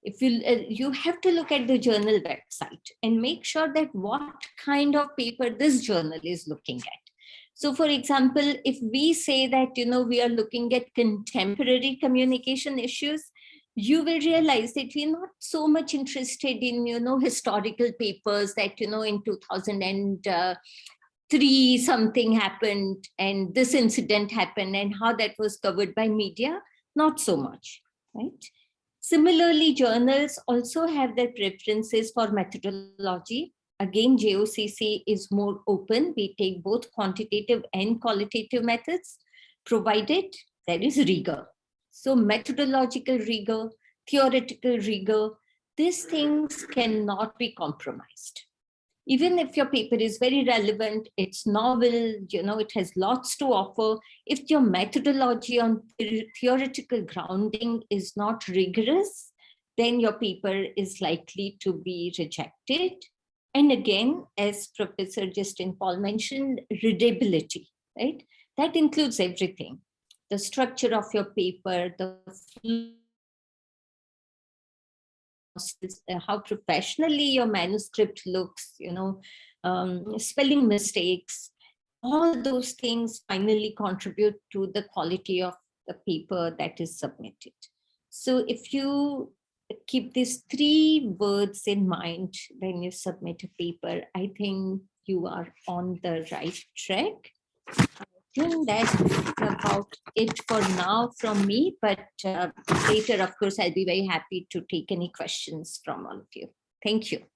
if you have to look at the journal website and make sure that what kind of paper this journal is looking at. So for example, if we say that, we are looking at contemporary communication issues, you will realize that we're not so much interested in, historical papers that, in 2003 something happened and this incident happened and how that was covered by media, not so much, right? Similarly, journals also have their preferences for methodology. Again, JOCC is more open. We take both quantitative and qualitative methods, provided there is rigor. So methodological rigor, theoretical rigor, these things cannot be compromised. Even if your paper is very relevant, it's novel, it has lots to offer. If your methodology on theoretical grounding is not rigorous, then your paper is likely to be rejected. And again, as Professor Justin Paul mentioned, readability, right? That includes everything. The structure of your paper, the how professionally your manuscript looks, spelling mistakes, all those things finally contribute to the quality of the paper that is submitted. So if you keep these three words in mind when you submit a paper, I think you are on the right track. I think that's about it for now from me, but later, of course, I'll be very happy to take any questions from all of you. Thank you.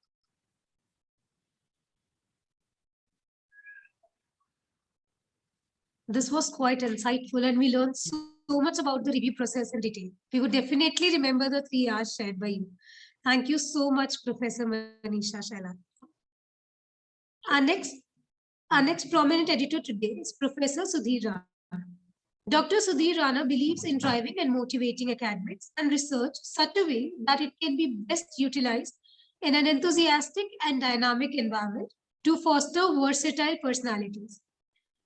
This was quite insightful, and we learned so much about the review process in detail. We would definitely remember the 3 hours shared by you. Thank you so much, Professor Manisha Shelat. Our next prominent editor today is Professor Sudhir Rana. Dr. Sudhir Rana believes in driving and motivating academics and research such a way that it can be best utilized in an enthusiastic and dynamic environment to foster versatile personalities.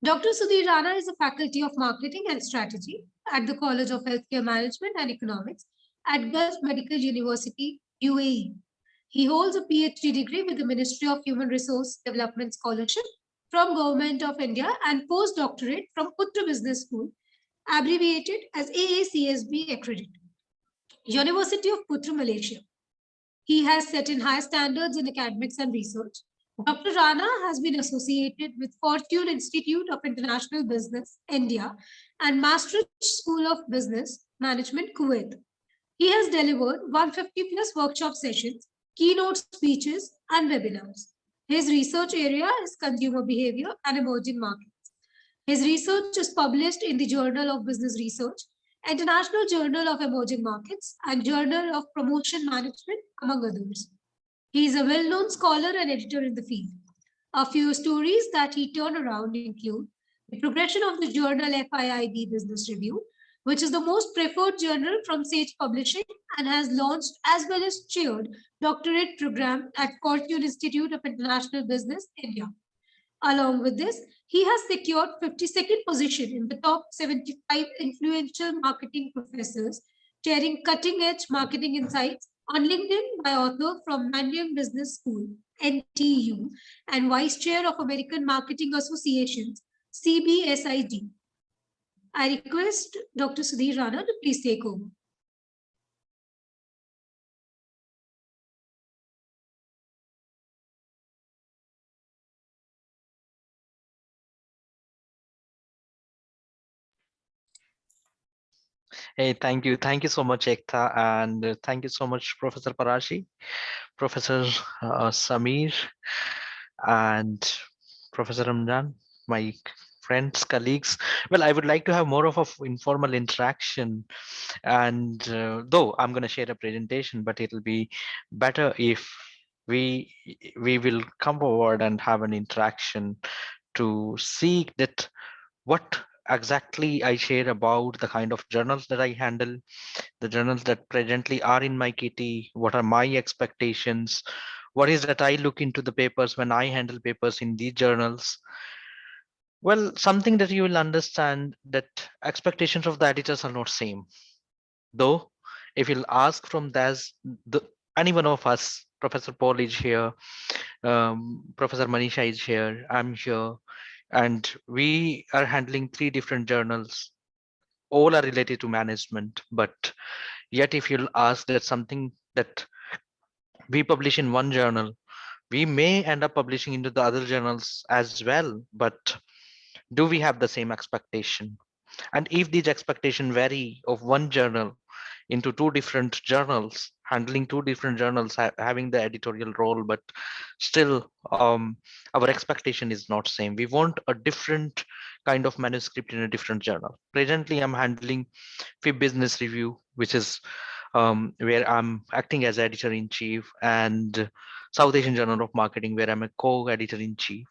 Dr. Sudhir Rana is a faculty of marketing and strategy at the College of Healthcare Management and Economics at Gulf Medical University, UAE. He holds a PhD degree with the Ministry of Human Resource Development Scholarship from Government of India and postdoctorate from Putra Business School, abbreviated as AACSB accredited, University of Putra, Malaysia. He has set in high standards in academics and research. Dr. Rana has been associated with Fortune Institute of International Business, India, and Maastricht School of Business Management, Kuwait. He has delivered 150 plus workshop sessions, keynote speeches, and webinars. His research area is consumer behavior and emerging markets. His research is published in the Journal of Business Research, International Journal of Emerging Markets, and Journal of Promotion Management, among others. He is a well-known scholar and editor in the field. A few stories that he turned around include the progression of the journal FIIB Business Review, which is the most preferred journal from Sage Publishing and has launched as well as chaired doctorate program at Fortune Institute of International Business, India. Along with this, he has secured 52nd position in the top 75 influential marketing professors, sharing cutting-edge marketing insights on LinkedIn by author from Mannion Business School, NTU, and Vice Chair of American Marketing Association's CBSID. I request Dr. Sudhir Rana to please take over. Hey, thank you. Thank you so much, Ekta. And thank you so much, Professor Parashi, Professor Samir, and Professor Ramzan, my friends, colleagues. Well, I would like to have more of an informal interaction. And though I'm going to share a presentation, but it'll be better if we will come forward and have an interaction to see that what exactly I share about the kind of journals that I handle, the journals that presently are in my kitty, what are my expectations, what is that I look into the papers when I handle papers in these journals. Well, something that you will understand that expectations of the editors are not same. Though, if you'll ask from any one of us, Professor Paul is here, Professor Manisha is here, I'm here, and we are handling 3 different journals. All are related to management, but Yet if you'll ask that something that we publish in one journal, we may end up publishing into the other journals as well, but do we have the same expectation? And if these expectations vary of one journal into two different journals, handling two different journals, having the editorial role, but still our expectation is not same. We want a different kind of manuscript in a different journal. Presently, I'm handling FIB Business Review, which is where I'm acting as editor-in-chief, and South Asian Journal of Marketing, where I'm a co-editor-in-chief.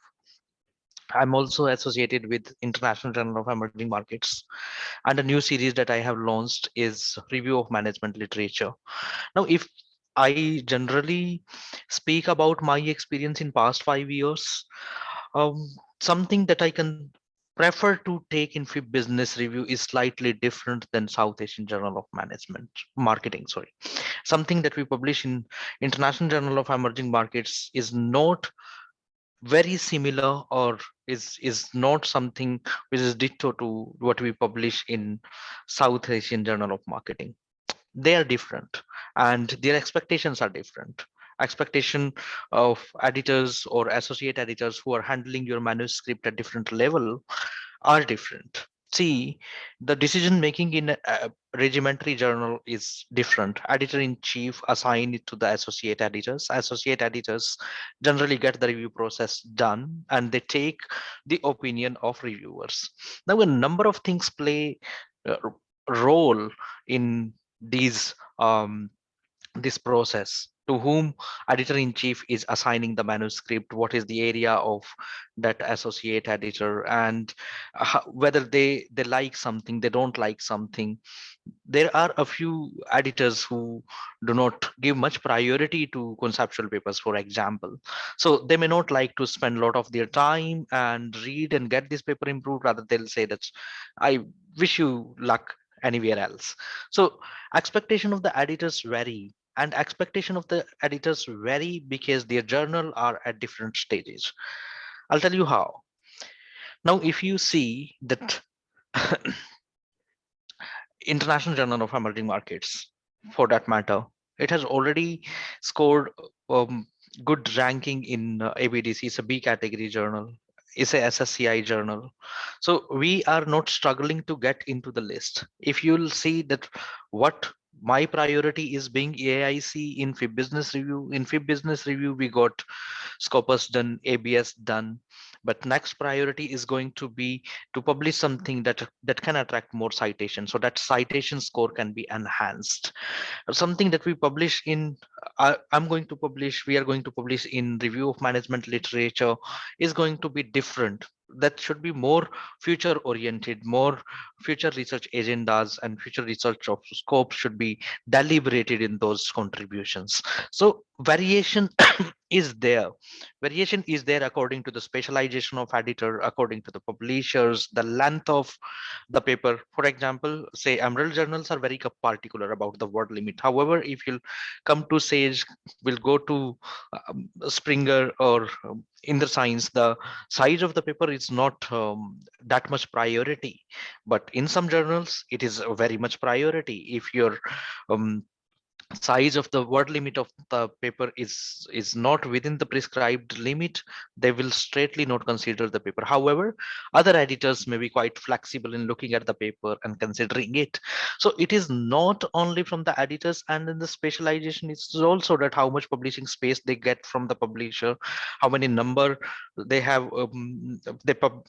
I'm also associated with International Journal of Emerging Markets. And a new series that I have launched is Review of Management Literature. Now, if I generally speak about my experience in past 5 years, something that I can prefer to take in FIB Business Review is slightly different than South Asian Journal of Management Marketing. Sorry, something that we publish in International Journal of Emerging Markets is not very similar, or is not something which is ditto to what we publish in South Asian Journal of Marketing. They are different, and their expectations are different. Expectation of editors or associate editors who are handling your manuscript at different level are different. See, the decision making in a regimentary journal is different. Editor-in-chief assign it to the associate editors. Associate editors generally get the review process done, and they take the opinion of reviewers. Now, a number of things play a role in these this process. To whom editor-in-chief is assigning the manuscript, what is the area of that associate editor, and whether they like something, they don't like something. There are a few editors who do not give much priority to conceptual papers, for example. So they may not like to spend a lot of their time and read and get this paper improved. Rather, they'll say that I wish you luck anywhere else. So expectation of the editors vary, and expectation of the editors vary because their journal are at different stages. I'll tell you how. Now, if you see that International Journal of Emerging Markets, for that matter, it has already scored good ranking in ABDC. It's a B category journal. It's a SSCI journal. So we are not struggling to get into the list. If you'll see that what my priority is being AIC in FIB Business Review. In FIB Business Review, we got Scopus done, ABS done, but next priority is going to be to publish something that can attract more citations, so that citation score can be enhanced. Something that we publish in we are going to publish in Review of Management Literature is going to be different. That should be more future oriented, more future research agendas, and future research of scope should be deliberated in those contributions. So variation is there. Variation is there according to the specialization of editor, according to the publishers, the length of the paper. For example, say Emerald journals are very particular about the word limit. However, if you'll come to Sage, we'll go to Springer or in the Science, the size of the paper is not that much priority, but in some journals it is very much priority. If your size of the word limit of the paper is not within the prescribed limit, they will straightly not consider the paper. However, other editors may be quite flexible in looking at the paper and considering it. So it is not only from the editors and in the specialization, it's also that how much publishing space they get from the publisher, how many number they have,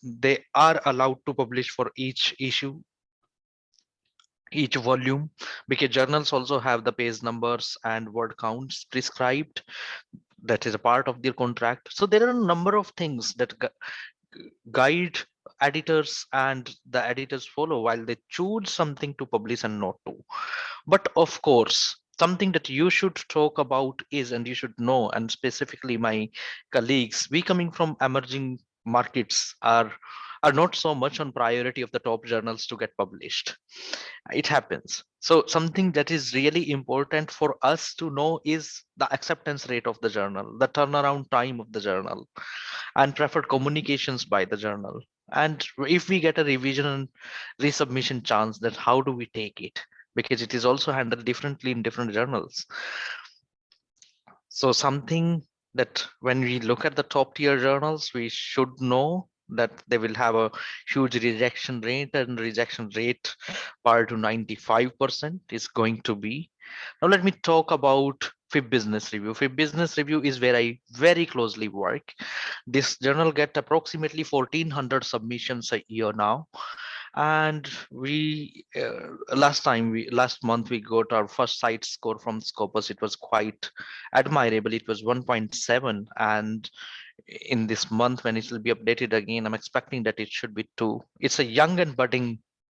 they are allowed to publish for each issue, each volume, because journals also have the page numbers and word counts prescribed. That is a part of their contract. So there are a number of things that guide editors, and the editors follow while they choose something to publish and not to. But of course, something that you should talk about is, and you should know, and specifically my colleagues, we coming from emerging markets are not so much on priority of the top journals to get published. It happens. So something that is really important for us to know is the acceptance rate of the journal, the turnaround time of the journal, and preferred communications by the journal. And if we get a revision and resubmission chance, that how do we take it? because it is also handled differently in different journals. So something that when we look at the top tier journals, we should know that they will have a huge rejection rate, and rejection rate par to 95% is going to be. Now let me talk about FIB Business Review. FIB Business Review is where I very closely work. This journal get approximately 1400 submissions a year now, and we last month we got our first site score from Scopus. It was quite admirable. It was 1.7, and in this month when it will be updated again, I'm expecting that it should be 2. It's a young and budding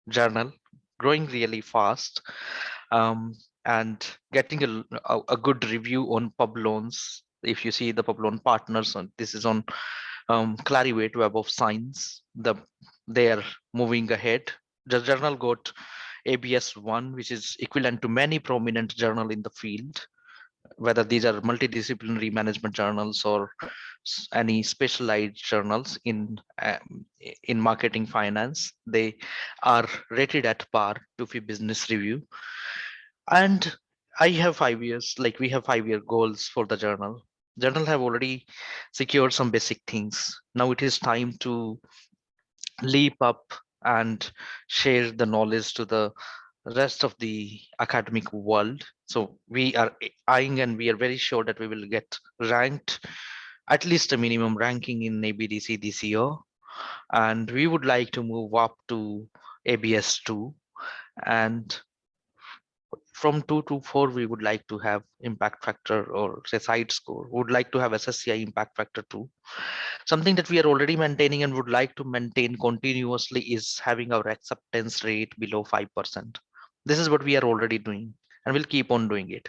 journal, growing really fast, and getting a good review on pub loans. If you see the pub loan partners, this is on Clarivate Web of Science. They are moving ahead. The journal got ABS 1, which is equivalent to many prominent journal in the field, whether these are multidisciplinary management journals or any specialized journals in marketing finance. They are rated at par to FI Business Review. And I have 5 years, like we have 5-year goals for the journal. Journal have already secured some basic things. Now it is time to leap up and share the knowledge to the rest of the academic world. So we are eyeing, and we are very sure that we will get ranked, at least a minimum ranking in ABDC this year. And we would like to move up to ABS 2, and from 2 to 4 we would like to have impact factor, or say side score. We would like to have SSCI impact factor 2. Something that we are already maintaining and would like to maintain continuously is having our acceptance rate below 5%. This is what we are already doing, and we'll keep on doing it.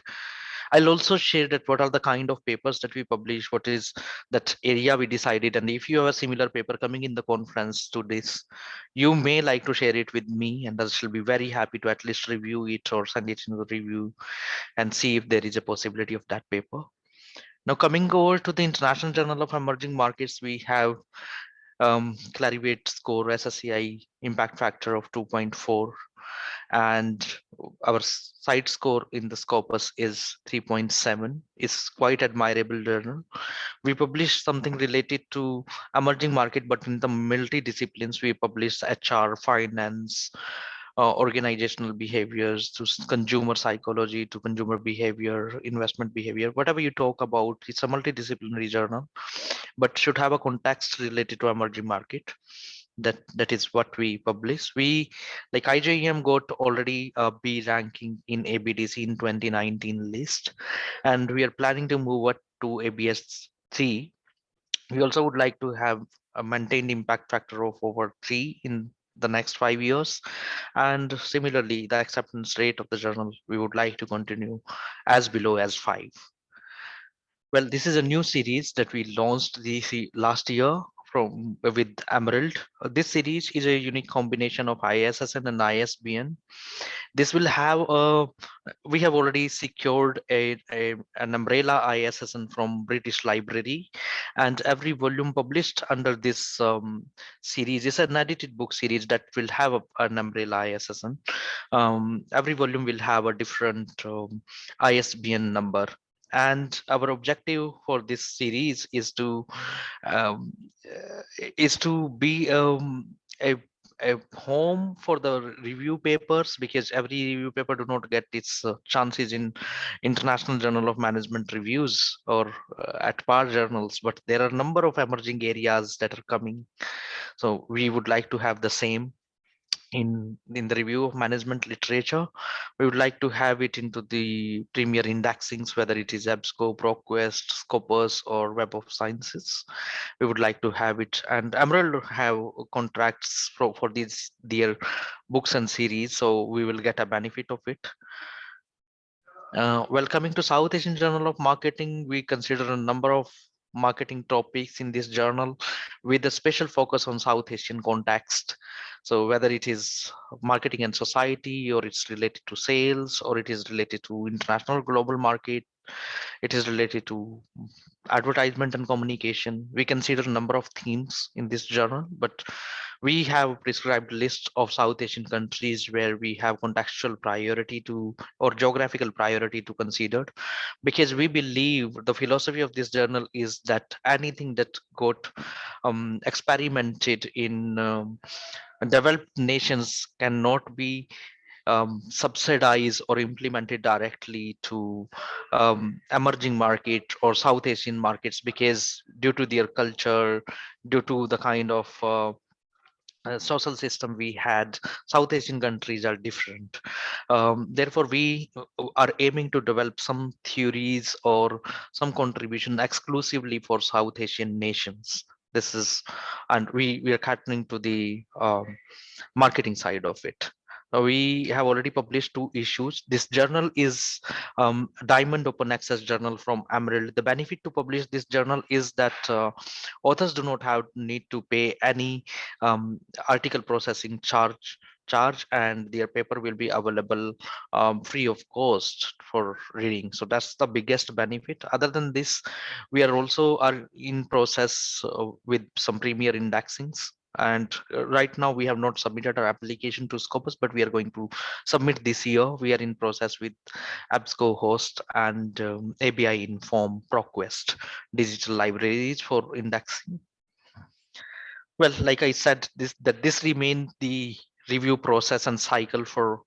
I'll also share that what are the kind of papers that we publish, what is that area we decided, and if you have a similar paper coming in the conference to this, you may like to share it with me, and I shall be very happy to at least review it or send it in the review and see if there is a possibility of that paper. Now coming over to the International Journal of Emerging Markets, we have Clarivate score SSCI impact factor of 2.4, and our site score in the Scopus is 3.7. It's quite admirable journal. We published something related to emerging market, but in the multi-disciplines, we published HR, finance, organizational behaviors, to consumer psychology, to consumer behavior, investment behavior, whatever you talk about. It's a multidisciplinary journal, but should have a context related to emerging market. That is what we publish. We, like IJEM, got already a B ranking in ABDC in 2019 list, and we are planning to move it to ABS 3. We also would like to have a maintained impact factor of over 3 in the next 5 years, and similarly the acceptance rate of the journal we would like to continue as below as 5. Well, this is a new series that we launched last year from with Emerald. This series is a unique combination of ISSN and ISBN. This will have we have already secured an umbrella ISSN from British Library, and every volume published under this series is an edited book series that will have an umbrella ISSN. Every volume will have a different ISBN number. And our objective for this series is to be a home for the review papers, because every review paper do not get its chances in International Journal of Management reviews or at par journals, but there are a number of emerging areas that are coming. So we would like to have the same in the review of management literature. We would like to have it into the premier indexings, whether it is EBSCO, ProQuest, Scopus, or Web of Sciences. We would like to have it, and Emerald have contracts for their books and series, so we will get a benefit of it. Well, coming to South Asian Journal of Marketing, we consider a number of marketing topics in this journal with a special focus on South Asian context. So whether it is marketing and society, or it's related to sales, or it is related to international global market, it is related to advertisement and communication. We consider a number of themes in this journal, but We have prescribed lists of South Asian countries where we have contextual priority to or geographical priority to consider, because we believe the philosophy of this journal is that anything that got experimented in developed nations cannot be subsidized or implemented directly to emerging market or South Asian markets, because due to their culture, due to the kind of social system we had, South Asian countries are different. Therefore, we are aiming to develop some theories or some contribution exclusively for South Asian nations. This is, and we are catering to the marketing side of it. We have already published 2 issues. This journal is Diamond Open Access Journal from Emerald. The benefit to publish this journal is that authors do not have need to pay any article processing charge, and their paper will be available free of cost for reading. So that's the biggest benefit. Other than this, we are also in process with some premier indexings, and right now we have not submitted our application to Scopus, but we are going to submit this year. We are in process with ABSCO host and ABI Inform ProQuest digital libraries for indexing. Well, like I said, this remains the review process and cycle for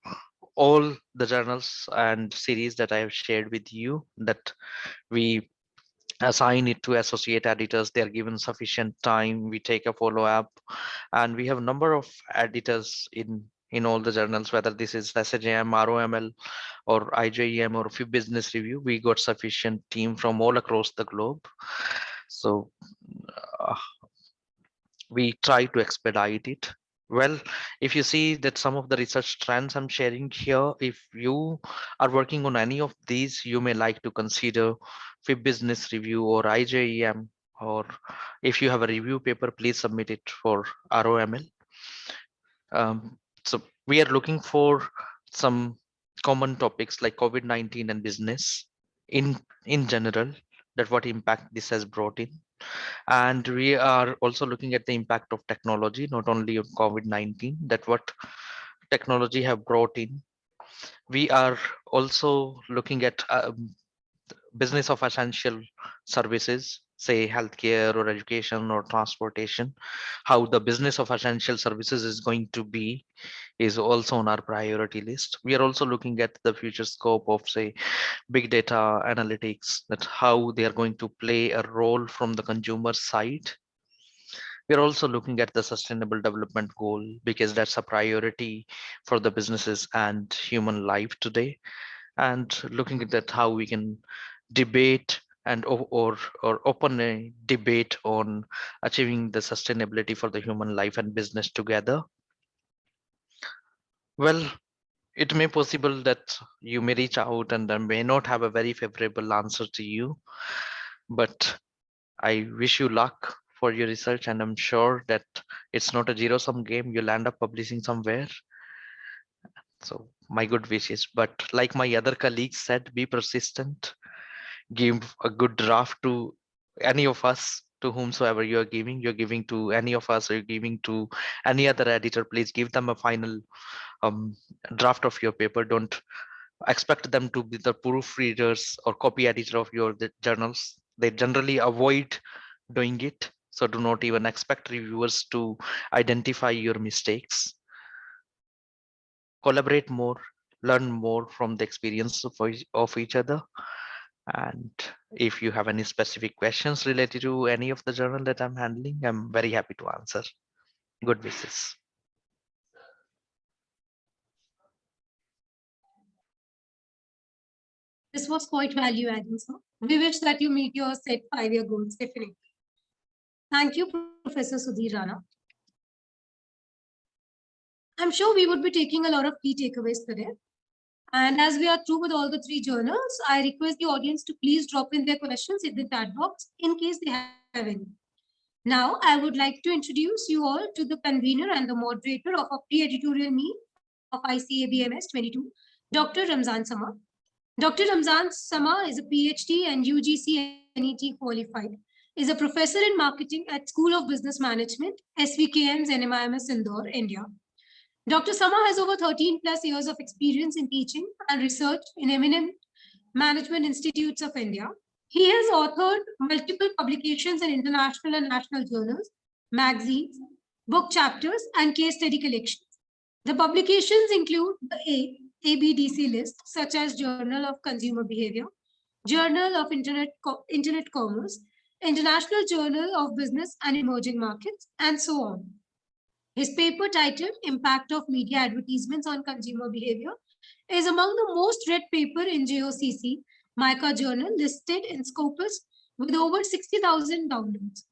all the journals and series that I have shared with you, that we assign it to associate editors. They are given sufficient time. We take a follow-up, and we have a number of editors in all the journals, whether this is SHM, ROML, or IJEM, or FIB Business Review. We got sufficient team from all across the globe. So we try to expedite it. Well, if you see that some of the research trends I'm sharing here, if you are working on any of these, you may like to consider FIB Business Review or IJEM, or if you have a review paper, please submit it for ROML. So we are looking for some common topics like COVID-19 and business in general, that what impact this has brought in. And we are also looking at the impact of technology, not only of COVID-19, that what technology have brought in. We are also looking at business of essential services, say healthcare or education or transportation. How the business of essential services is going to be is also on our priority list. We are also looking at the future scope of, say, big data analytics, that how they are going to play a role from the consumer side. We're also looking at the sustainable development goal, because that's a priority for the businesses and human life today, and looking at that how we can debate and or open a debate on achieving the sustainability for the human life and business together. Well, it may possible that you may reach out and I may not have a very favorable answer to you, but I wish you luck for your research, and I'm sure that it's not a zero-sum game. You'll end up publishing somewhere. So my good wishes. But like my other colleagues said, be persistent. Give a good draft to any of us, to whomsoever you're giving to any of us, or you're giving to any other editor. Please give them a final draft of your paper. Don't expect them to be the proofreaders or copy editor of your journals. They generally avoid doing it. So do not even expect reviewers to identify your mistakes. Collaborate more, learn more from the experience of each other. And if you have any specific questions related to any of the journal that I'm handling, I'm very happy to answer. Good wishes. This was quite value adding, sir. We wish that you meet your set 5-year goals, definitely. Thank you, Professor Sudhir Rana. I'm sure we would be taking a lot of key takeaways today. And as we are through with all the 3 journals, I request the audience to please drop in their questions in the chat box in case they have any. Now, I would like to introduce you all to the convener and the moderator of a pre-editorial meet of ICABMS 22, Dr. Ramzan Sama. Dr. Ramzan Sama is a PhD and UGC NET qualified. is a professor in marketing at School of Business Management, SVKM's NMIMS Indore, India. Dr. Sama has over 13 plus years of experience in teaching and research in eminent management institutes of India. He has authored multiple publications in international and national journals, magazines, book chapters, and case study collections. The publications include the ABDC list, such as Journal of Consumer Behavior, Journal of Internet Commerce, International Journal of Business and Emerging Markets, and so on. His paper titled Impact of Media Advertisements on Consumer Behavior is among the most read paper in JOCC MICA journal, listed in Scopus with over 60,000 downloads.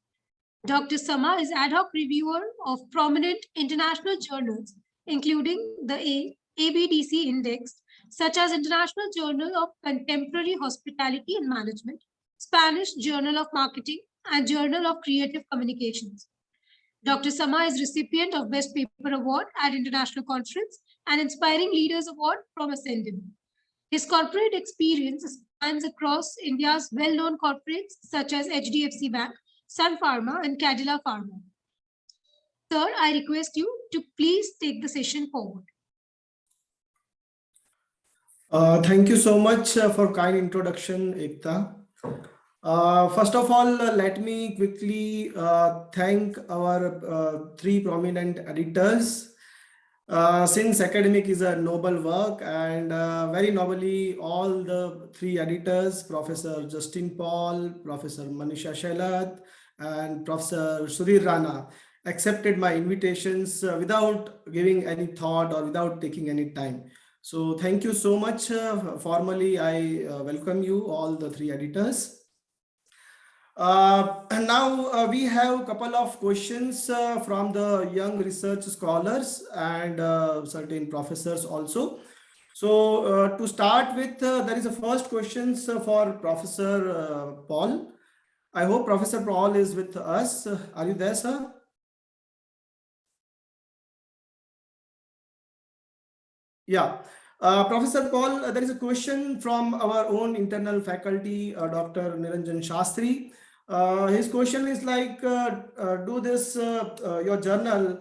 Dr. Sama is ad hoc reviewer of prominent international journals, including the ABDC Index, such as International Journal of Contemporary Hospitality and Management, Spanish Journal of Marketing, and Journal of Creative Communications. Dr. Sama is recipient of Best Paper Award at International Conference and Inspiring Leaders Award from Ascendant. His corporate experience spans across India's well-known corporates such as HDFC Bank, Sun Pharma, and Cadila Pharma. Sir, I request you to please take the session forward. Thank you so much for kind introduction, Ekta. First of all, let me quickly thank our three prominent editors. Since academic is a noble work, and very nobly all the three editors, Professor Justin Paul, Professor Manisha Shelat, and Professor Sudhir Rana, accepted my invitations without giving any thought or without taking any time. So thank you so much. Formally, I welcome you, all the three editors. And now we have a couple of questions from the young research scholars and certain professors also. So to start with, there is a first question for Professor Paul. I hope Professor Paul is with us. Are you there, sir? Yeah. Professor Paul, there is a question from our own internal faculty, Dr. Niranjan Shastri. His question is like, do this, your journal,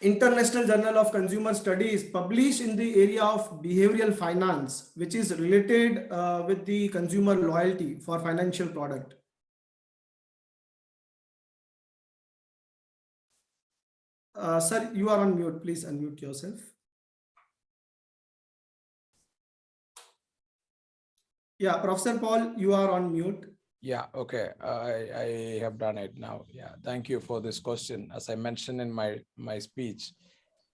International Journal of Consumer Studies, published in the area of behavioral finance, which is related with the consumer loyalty for financial product. Sir, you are on mute. Please unmute yourself. Yeah, Professor Paul, you are on mute. Yeah, okay. I have done it now. Yeah, thank you for this question. As I mentioned in my speech,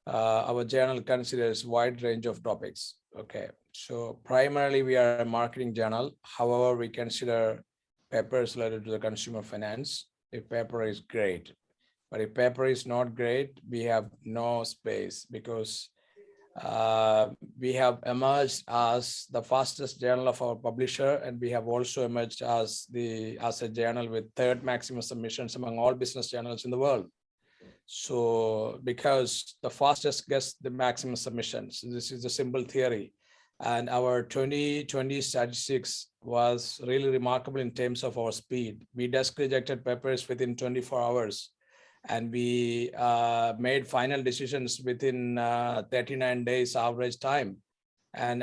our journal considers wide range of topics. Okay, so primarily we are a marketing journal. However, we consider papers related to the consumer finance. If paper is great, but if paper is not great, we have no space, because we have emerged as the fastest journal of our publisher, and we have also emerged as a journal with third maximum submissions among all business journals in the world. So because the fastest gets the maximum submissions, this is a simple theory. And our 2020 statistics was really remarkable in terms of our speed. We desk rejected papers within 24 hours. And we made final decisions within 39 days average time. And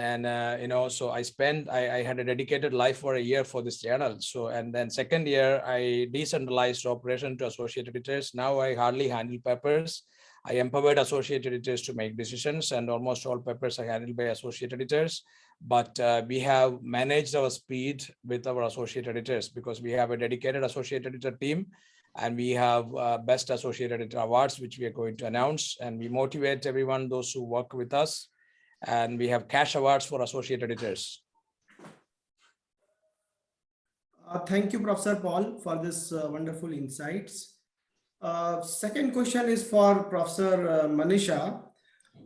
so I had a dedicated life for a year for this journal. So, and then second year, I decentralized operation to associate editors. Now I hardly handle papers. I empowered associate editors to make decisions, and almost all papers are handled by associate editors. But we have managed our speed with our associate editors, because we have a dedicated associate editor team. And we have Best Associate Editor Awards, which we are going to announce. And we motivate everyone, those who work with us. And we have cash awards for associate editors. Thank you, Professor Paul, for this wonderful insights. Second question is for Professor Manisha.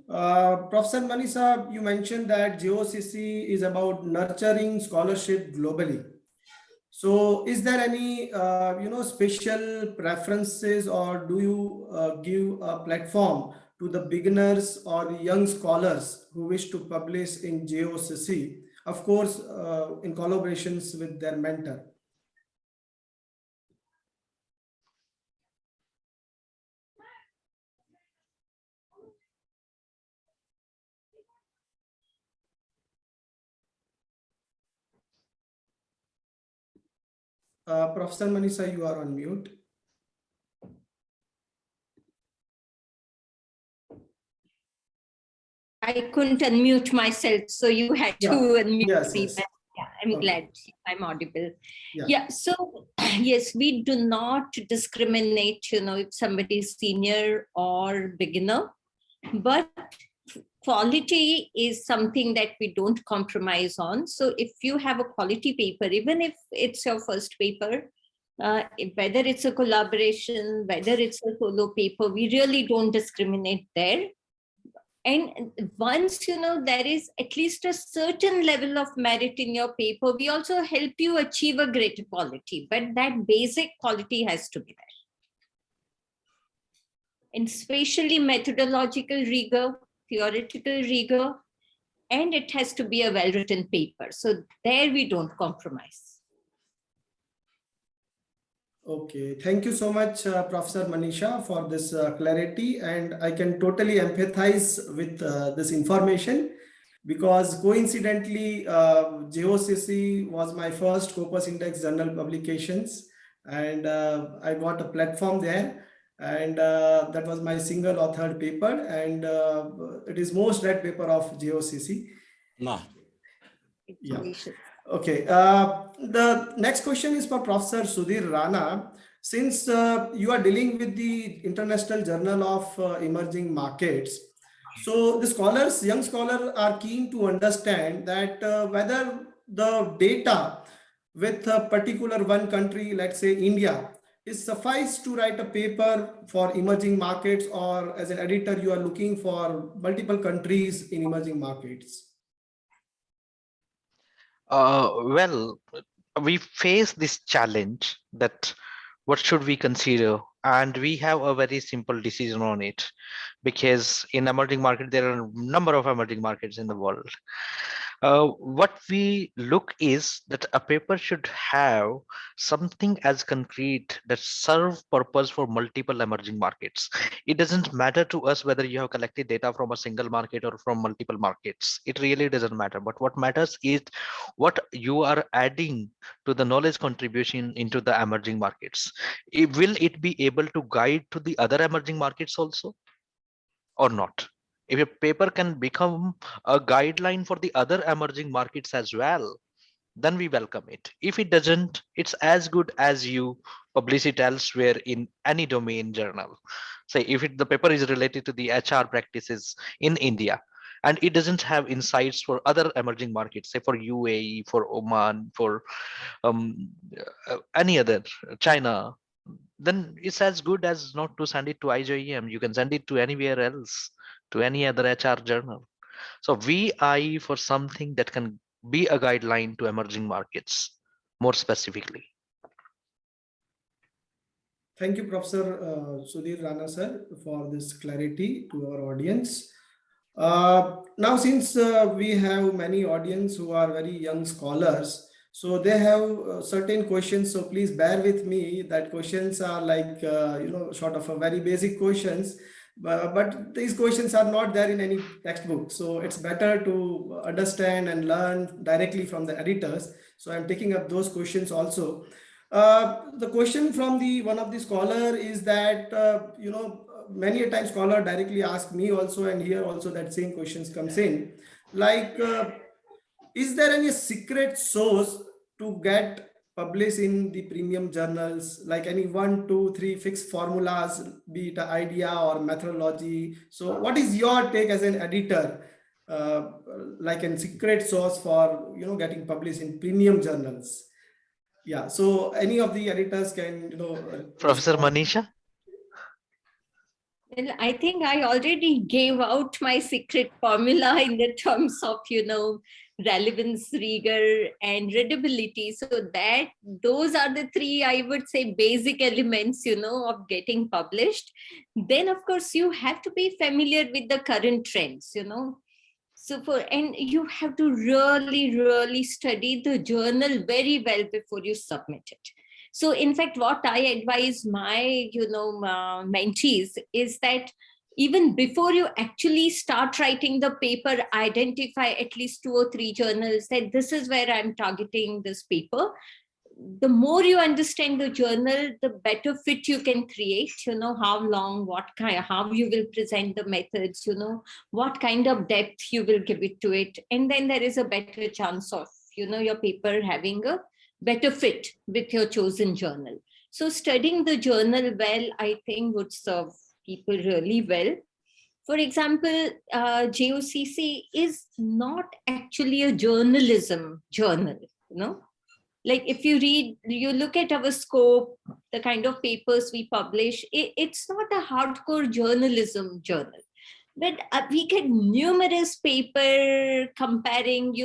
Professor Manisha, you mentioned that JOCC is about nurturing scholarship globally. So is there any special preferences, or do you give a platform to the beginners or the young scholars who wish to publish in JOCC, of course in collaborations with their mentor? Professor Manisha, you are on mute. I couldn't unmute myself, so you had to unmute Yes, me. yes. But yeah, I'm Okay. glad I'm audible. Yeah. Yeah. So yes, we do not discriminate, if somebody is senior or beginner, but quality is something that we don't compromise on. So if you have a quality paper, even if it's your first paper, whether it's a collaboration, whether it's a solo paper, we really don't discriminate there. And once there is at least a certain level of merit in your paper, we also help you achieve a greater quality, but that basic quality has to be there. And spatially methodological rigor, theoretical rigor, and it has to be a well-written paper. So there we don't compromise. Okay, thank you so much, Professor Manisha, for this clarity. And I can totally empathize with this information, because coincidentally, JOCC was my first Corpus Index journal publications, and I got a platform there. And that was my single authored paper, and it is most read paper of JOCC. No. Yeah. Okay. The next question is for Professor Sudhir Rana. Since you are dealing with the International Journal of Emerging Markets, so the scholars, young scholars, are keen to understand that whether the data with a particular one country, let's say India, is suffice to write a paper for emerging markets, or as an editor, you are looking for multiple countries in emerging markets. Well, we face this challenge that what should we consider, and we have a very simple decision on it, because in emerging market there are a number of emerging markets in the world. What we look is that a paper should have something as concrete that serve purpose for multiple emerging markets. It doesn't matter to us whether you have collected data from a single market or from multiple markets. It really doesn't matter. But what matters is what you are adding to the knowledge contribution into the emerging markets. Will it be able to guide to the other emerging markets also or not? If a paper can become a guideline for the other emerging markets as well, then we welcome it. If it doesn't, it's as good as you publish it elsewhere in any domain journal. Say if the paper is related to the HR practices in India, and it doesn't have insights for other emerging markets, say for UAE, for Oman, for any other, China, then it's as good as not to send it to IJEM. You can send it to anywhere else, to any other HR journal. So we eye for something that can be a guideline to emerging markets more specifically. Thank you, Professor Sudhir Rana sir, for this clarity to our audience. Now, since we have many audience who are very young scholars, so they have certain questions. So please bear with me that questions are like, sort of a very basic questions, but these questions are not there in any textbook. So it's better to understand and learn directly from the editors. So I'm taking up those questions also. The question from one of the scholar is that, many a time scholar directly ask me also, and here also that same questions comes in, like, is there any secret source to get published in the premium journals, like any 1, 2, 3 fixed formulas, be it an idea or methodology? So what is your take as an editor, like a secret source for, getting published in premium journals? Yeah, so any of the editors can, Professor respond. Manisha? Well, I think I already gave out my secret formula in the terms of, relevance, rigor, and readability. So that those are the three, I would say, basic elements, of getting published. Then, of course, you have to be familiar with the current trends, So and you have to really study the journal very well before you submit it. So in fact, what I advise my, mentees is that even before you actually start writing the paper, identify at least 2 or 3 journals that this is where I'm targeting this paper. the more you understand the journal, the better fit you can create, how long, what kind, how you will present the methods, what kind of depth you will give it to it. And then there is a better chance of, your paper having a better fit with your chosen journal. So studying the journal well, I think would serve people really well. For example, JOCC is not actually a journalism journal, Like if you look at our scope, the kind of papers we publish, it's not a hardcore journalism journal. But we get numerous paper comparing,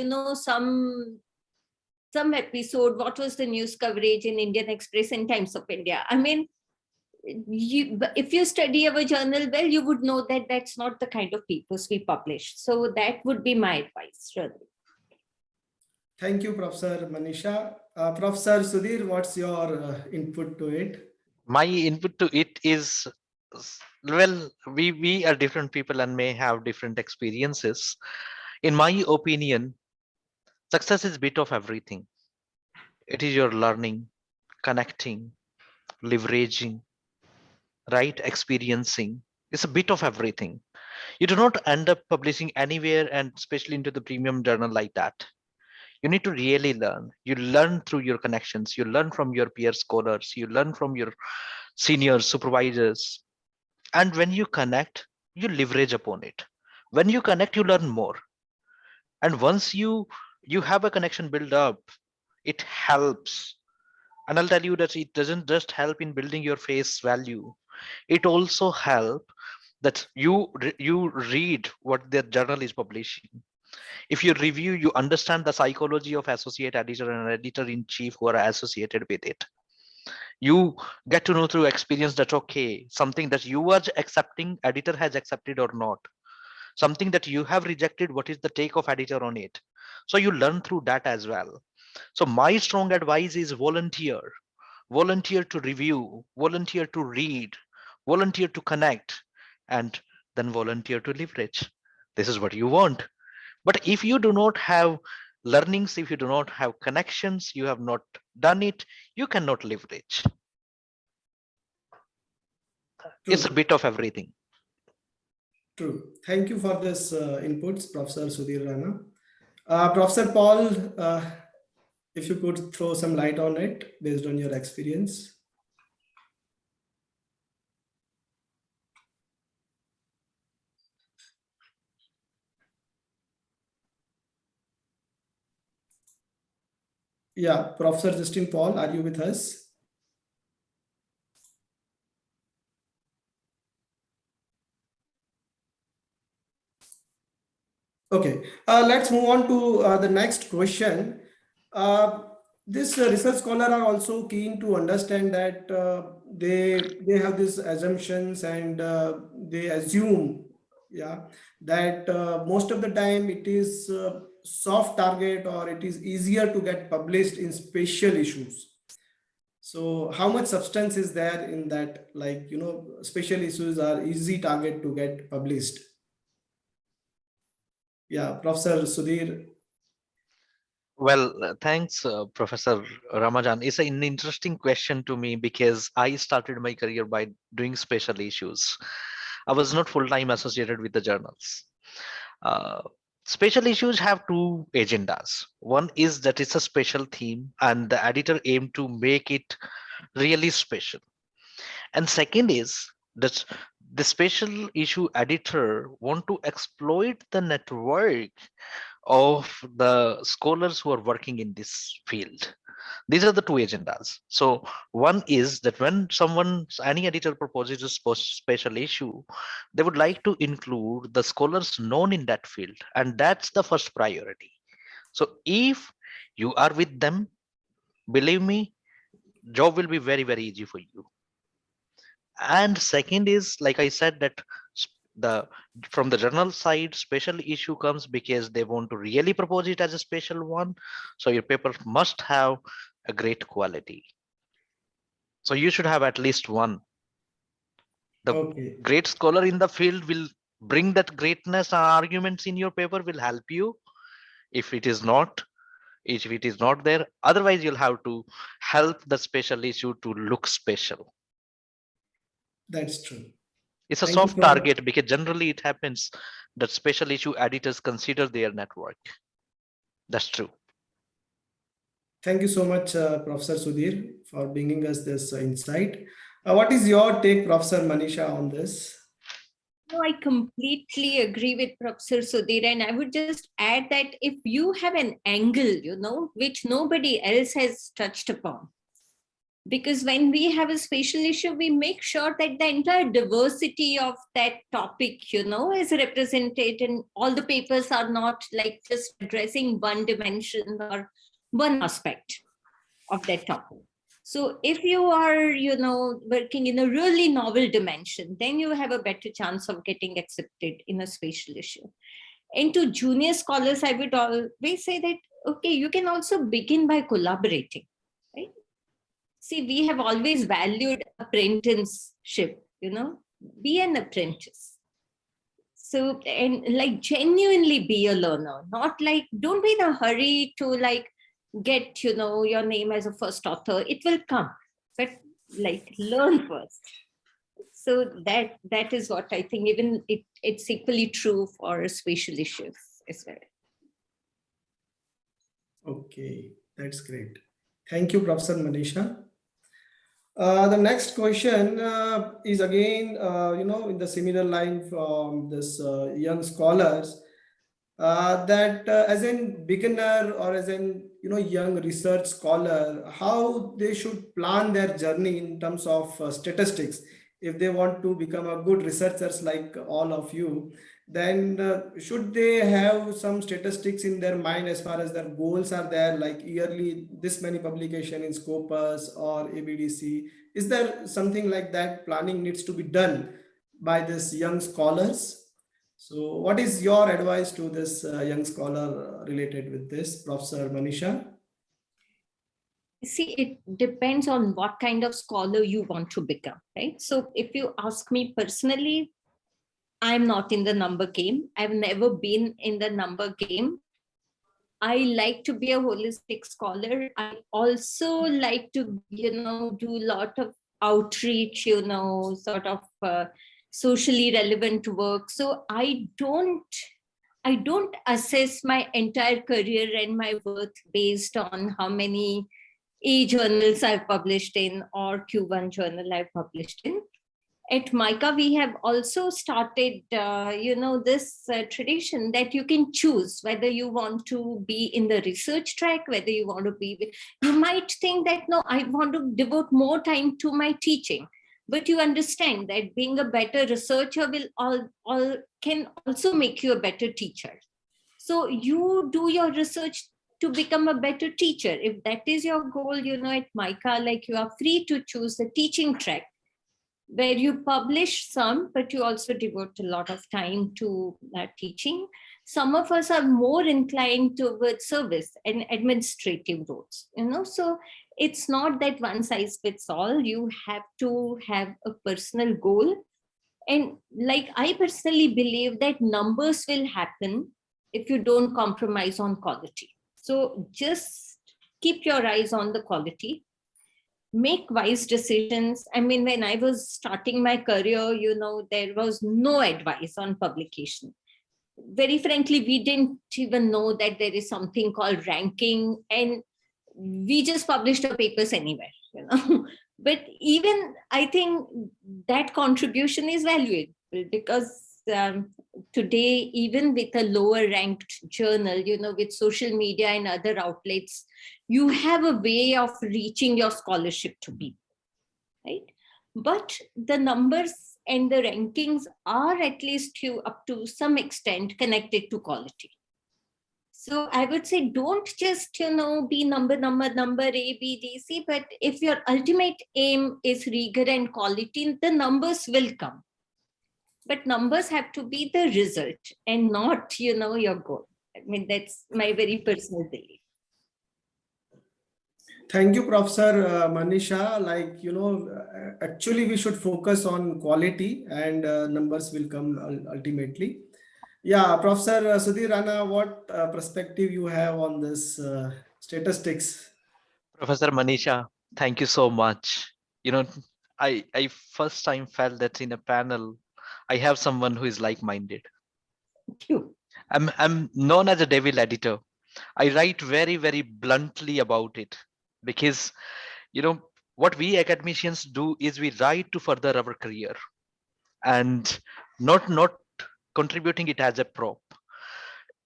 some episode, what was the news coverage in Indian Express and Times of India. I mean, if you study our journal well, you would know that that's not the kind of papers we publish. So that would be my advice, really. Thank you, Professor Manisha. Professor Sudhir, what's your input to it? My input to it is, well, we are different people and may have different experiences. In my opinion, success is a bit of everything. It is your learning, connecting, leveraging, right? Experiencing. It's a bit of everything. You do not end up publishing anywhere, and especially into the premium journal like that. You need to really learn. You learn through your connections. You learn from your peer scholars. You learn from your seniors, supervisors. And when you connect, you leverage upon it. When you connect, you learn more. And once you have a connection built up, it helps. And I'll tell you that it doesn't just help in building your face value. It also help that you read what the journal is publishing. If you review, you understand the psychology of associate editor and editor-in-chief who are associated with it. You get to know through experience that, okay, something that you are accepting, editor has accepted or not. Something that you have rejected, what is the take of editor on it? So you learn through that as well. So my strong advice is volunteer. Volunteer to review, volunteer to read, volunteer to connect, and then volunteer to leverage. This is what you want. But if you do not have learnings, if you do not have connections, you have not done it, you cannot leverage. True. It's a bit of everything. True. Thank you for this inputs, Professor Sudhir Rana. Professor Paul, if you could throw some light on it based on your experience. Yeah, Professor Justin Paul, are you with us? Okay, let's move on to the next question. This research scholar are also keen to understand that they have these assumptions and they assume, yeah, that most of the time it is soft target or it is easier to get published in special issues. So how much substance is there in that? Like, special issues are easy target to get published. Yeah, Professor Sudhir. Well, thanks, Professor Ramajan. It's an interesting question to me because I started my career by doing special issues. I was not full-time associated with the journals. Special issues have two agendas. One is that it's a special theme and the editor aimed to make it really special. And second is that the special issue editor want to exploit the network of the scholars who are working in this field. These are the two agendas. So one is that when any editor proposes a special issue, they would like to include the scholars known in that field, and that's the first priority. So if you are with them, believe me, job will be very, very easy for you. And second is, like I said, that from the journal side, special issue comes because they want to really propose it as a special one. So your paper must have a great quality. So you should have at least one. The great scholar in the field will bring that greatness and arguments in your paper will help you. If it is not, if it is not there. Otherwise, you'll have to help the special issue to look special. That's true. It's a Thank you soft so much. target because generally it happens that special issue editors consider their network. That's true. Thank you so much, Professor Sudhir, for bringing us this insight. What is your take, Professor Manisha, on this? No, I completely agree with Professor Sudhir, and I would just add that if you have an angle, which nobody else has touched upon, because when we have a spatial issue, we make sure that the entire diversity of that topic, is represented, and all the papers are not like just addressing one dimension or one aspect of that topic. So if you are, working in a really novel dimension, then you have a better chance of getting accepted in a spatial issue. And to junior scholars, I would always say that, okay, you can also begin by collaborating, right? See, we have always valued apprenticeship, be an apprentice. So, and like genuinely be a learner, not like, don't be in a hurry to like get, your name as a first author. It will come, but like learn first. So that is what I think, even it's equally true for spatial issues as well. Okay, that's great. Thank you, Professor Manisha. The next question is again, in the similar line from this young scholars, that as a beginner or as an young research scholar, how they should plan their journey in terms of statistics. If they want to become a good researchers like all of you, then should they have some statistics in their mind as far as their goals are there, like yearly this many publication in Scopus or ABDC? Is there something like that planning needs to be done by these young scholars? So what is your advice to this young scholar related with this, Professor Manisha? See, it depends on what kind of scholar you want to become, right? So if you ask me personally, I'm not in the number game. I've never been in the number game. I like to be a holistic scholar. I also like to, do a lot of outreach, sort of socially relevant work. So I don't assess my entire career and my worth based on how many A journals I've published in or Q1 journal I've published in. At MICA, we have also started, this tradition that you can choose whether you want to be in the research track, whether you want to be, you might think that, no, I want to devote more time to my teaching. But you understand that being a better researcher can also make you a better teacher. So you do your research to become a better teacher. If that is your goal, at MICA, like you are free to choose the teaching track where you publish some, but you also devote a lot of time to teaching. Some of us are more inclined towards service and administrative roles, so it's not that one size fits all. You have to have a personal goal. And like, I personally believe that numbers will happen if you don't compromise on quality. So just keep your eyes on the quality. Make wise decisions. I mean, when I was starting my career, there was no advice on publication. Very frankly, we didn't even know that there is something called ranking, and we just published our papers anywhere, But even I think that contribution is valuable because today, even with a lower ranked journal, with social media and other outlets, you have a way of reaching your scholarship to people, right? But the numbers and the rankings are at least up to some extent connected to quality. So I would say don't just, be number, A, B, D, C, but if your ultimate aim is rigor and quality, the numbers will come. But numbers have to be the result and not, your goal. I mean, that's my very personal belief. Thank you, Professor Manisha. Like, actually we should focus on quality and numbers will come ultimately. Yeah, Professor Sudhir Rana, what perspective you have on this statistics. Professor Manisha, thank you so much. You know, I first time felt that in a panel, I have someone who is like-minded. Thank you. I'm known as a devil editor. I write very, very bluntly about it because, you know, what we academicians do is we write to further our career and not contributing it as a prop.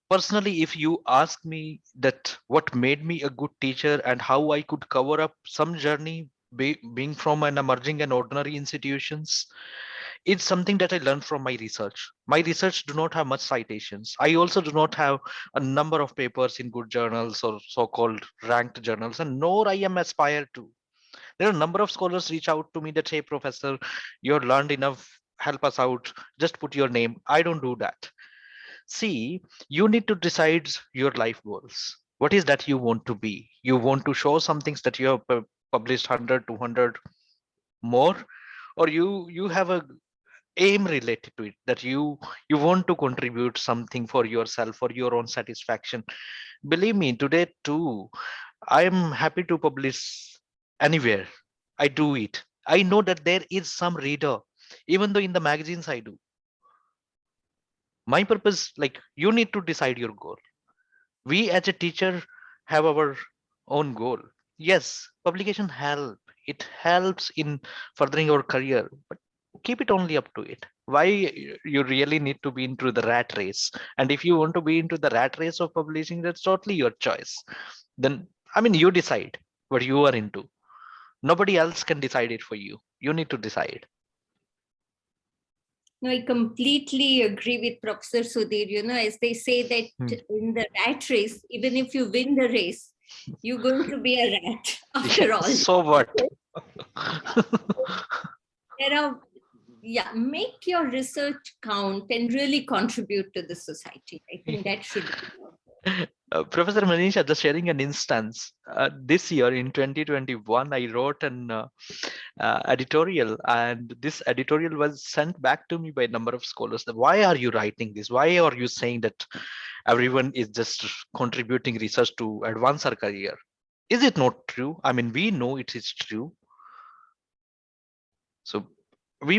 Personally, if you ask me that what made me a good teacher and how I could cover up some journey being from an emerging and ordinary institutions, it's something that I learned from my research. My research do not have much citations. I also do not have a number of papers in good journals or so-called ranked journals, and nor I am aspired to. There are a number of scholars reach out to me that, hey, professor, you're learned enough, help us out, just put your name. I don't do that. See, you need to decide your life goals. What is that you want to be? You want to show some things that you have published 100, 200 more, or you have a aim related to it that you want to contribute something for yourself for your own satisfaction. Believe me, today too, I am happy to publish anywhere. I do it. I know that there is some reader, even though in the magazines I do. My purpose, like, you need to decide your goal. We as a teacher have our own goal. Yes, publication help. It helps in furthering our career, but keep it only up to it. Why you really need to be into the rat race? And if you want to be into the rat race of publishing, that's totally your choice. Then, I mean, you decide what you are into. Nobody else can decide it for you. You need to decide. No, I completely agree with Professor Sudhir. You know, as they say that in the rat race, even if you win the race, you're going to be a rat after all. So what? There are, yeah, make your research count and really contribute to the society. I think that should be. Professor Manisha, just sharing an instance. This year in 2021, I wrote an editorial, and this editorial was sent back to me by a number of scholars. Why are you writing this? Why are you saying that everyone is just contributing research to advance our career? Is it not true? I mean, we know it is true. So we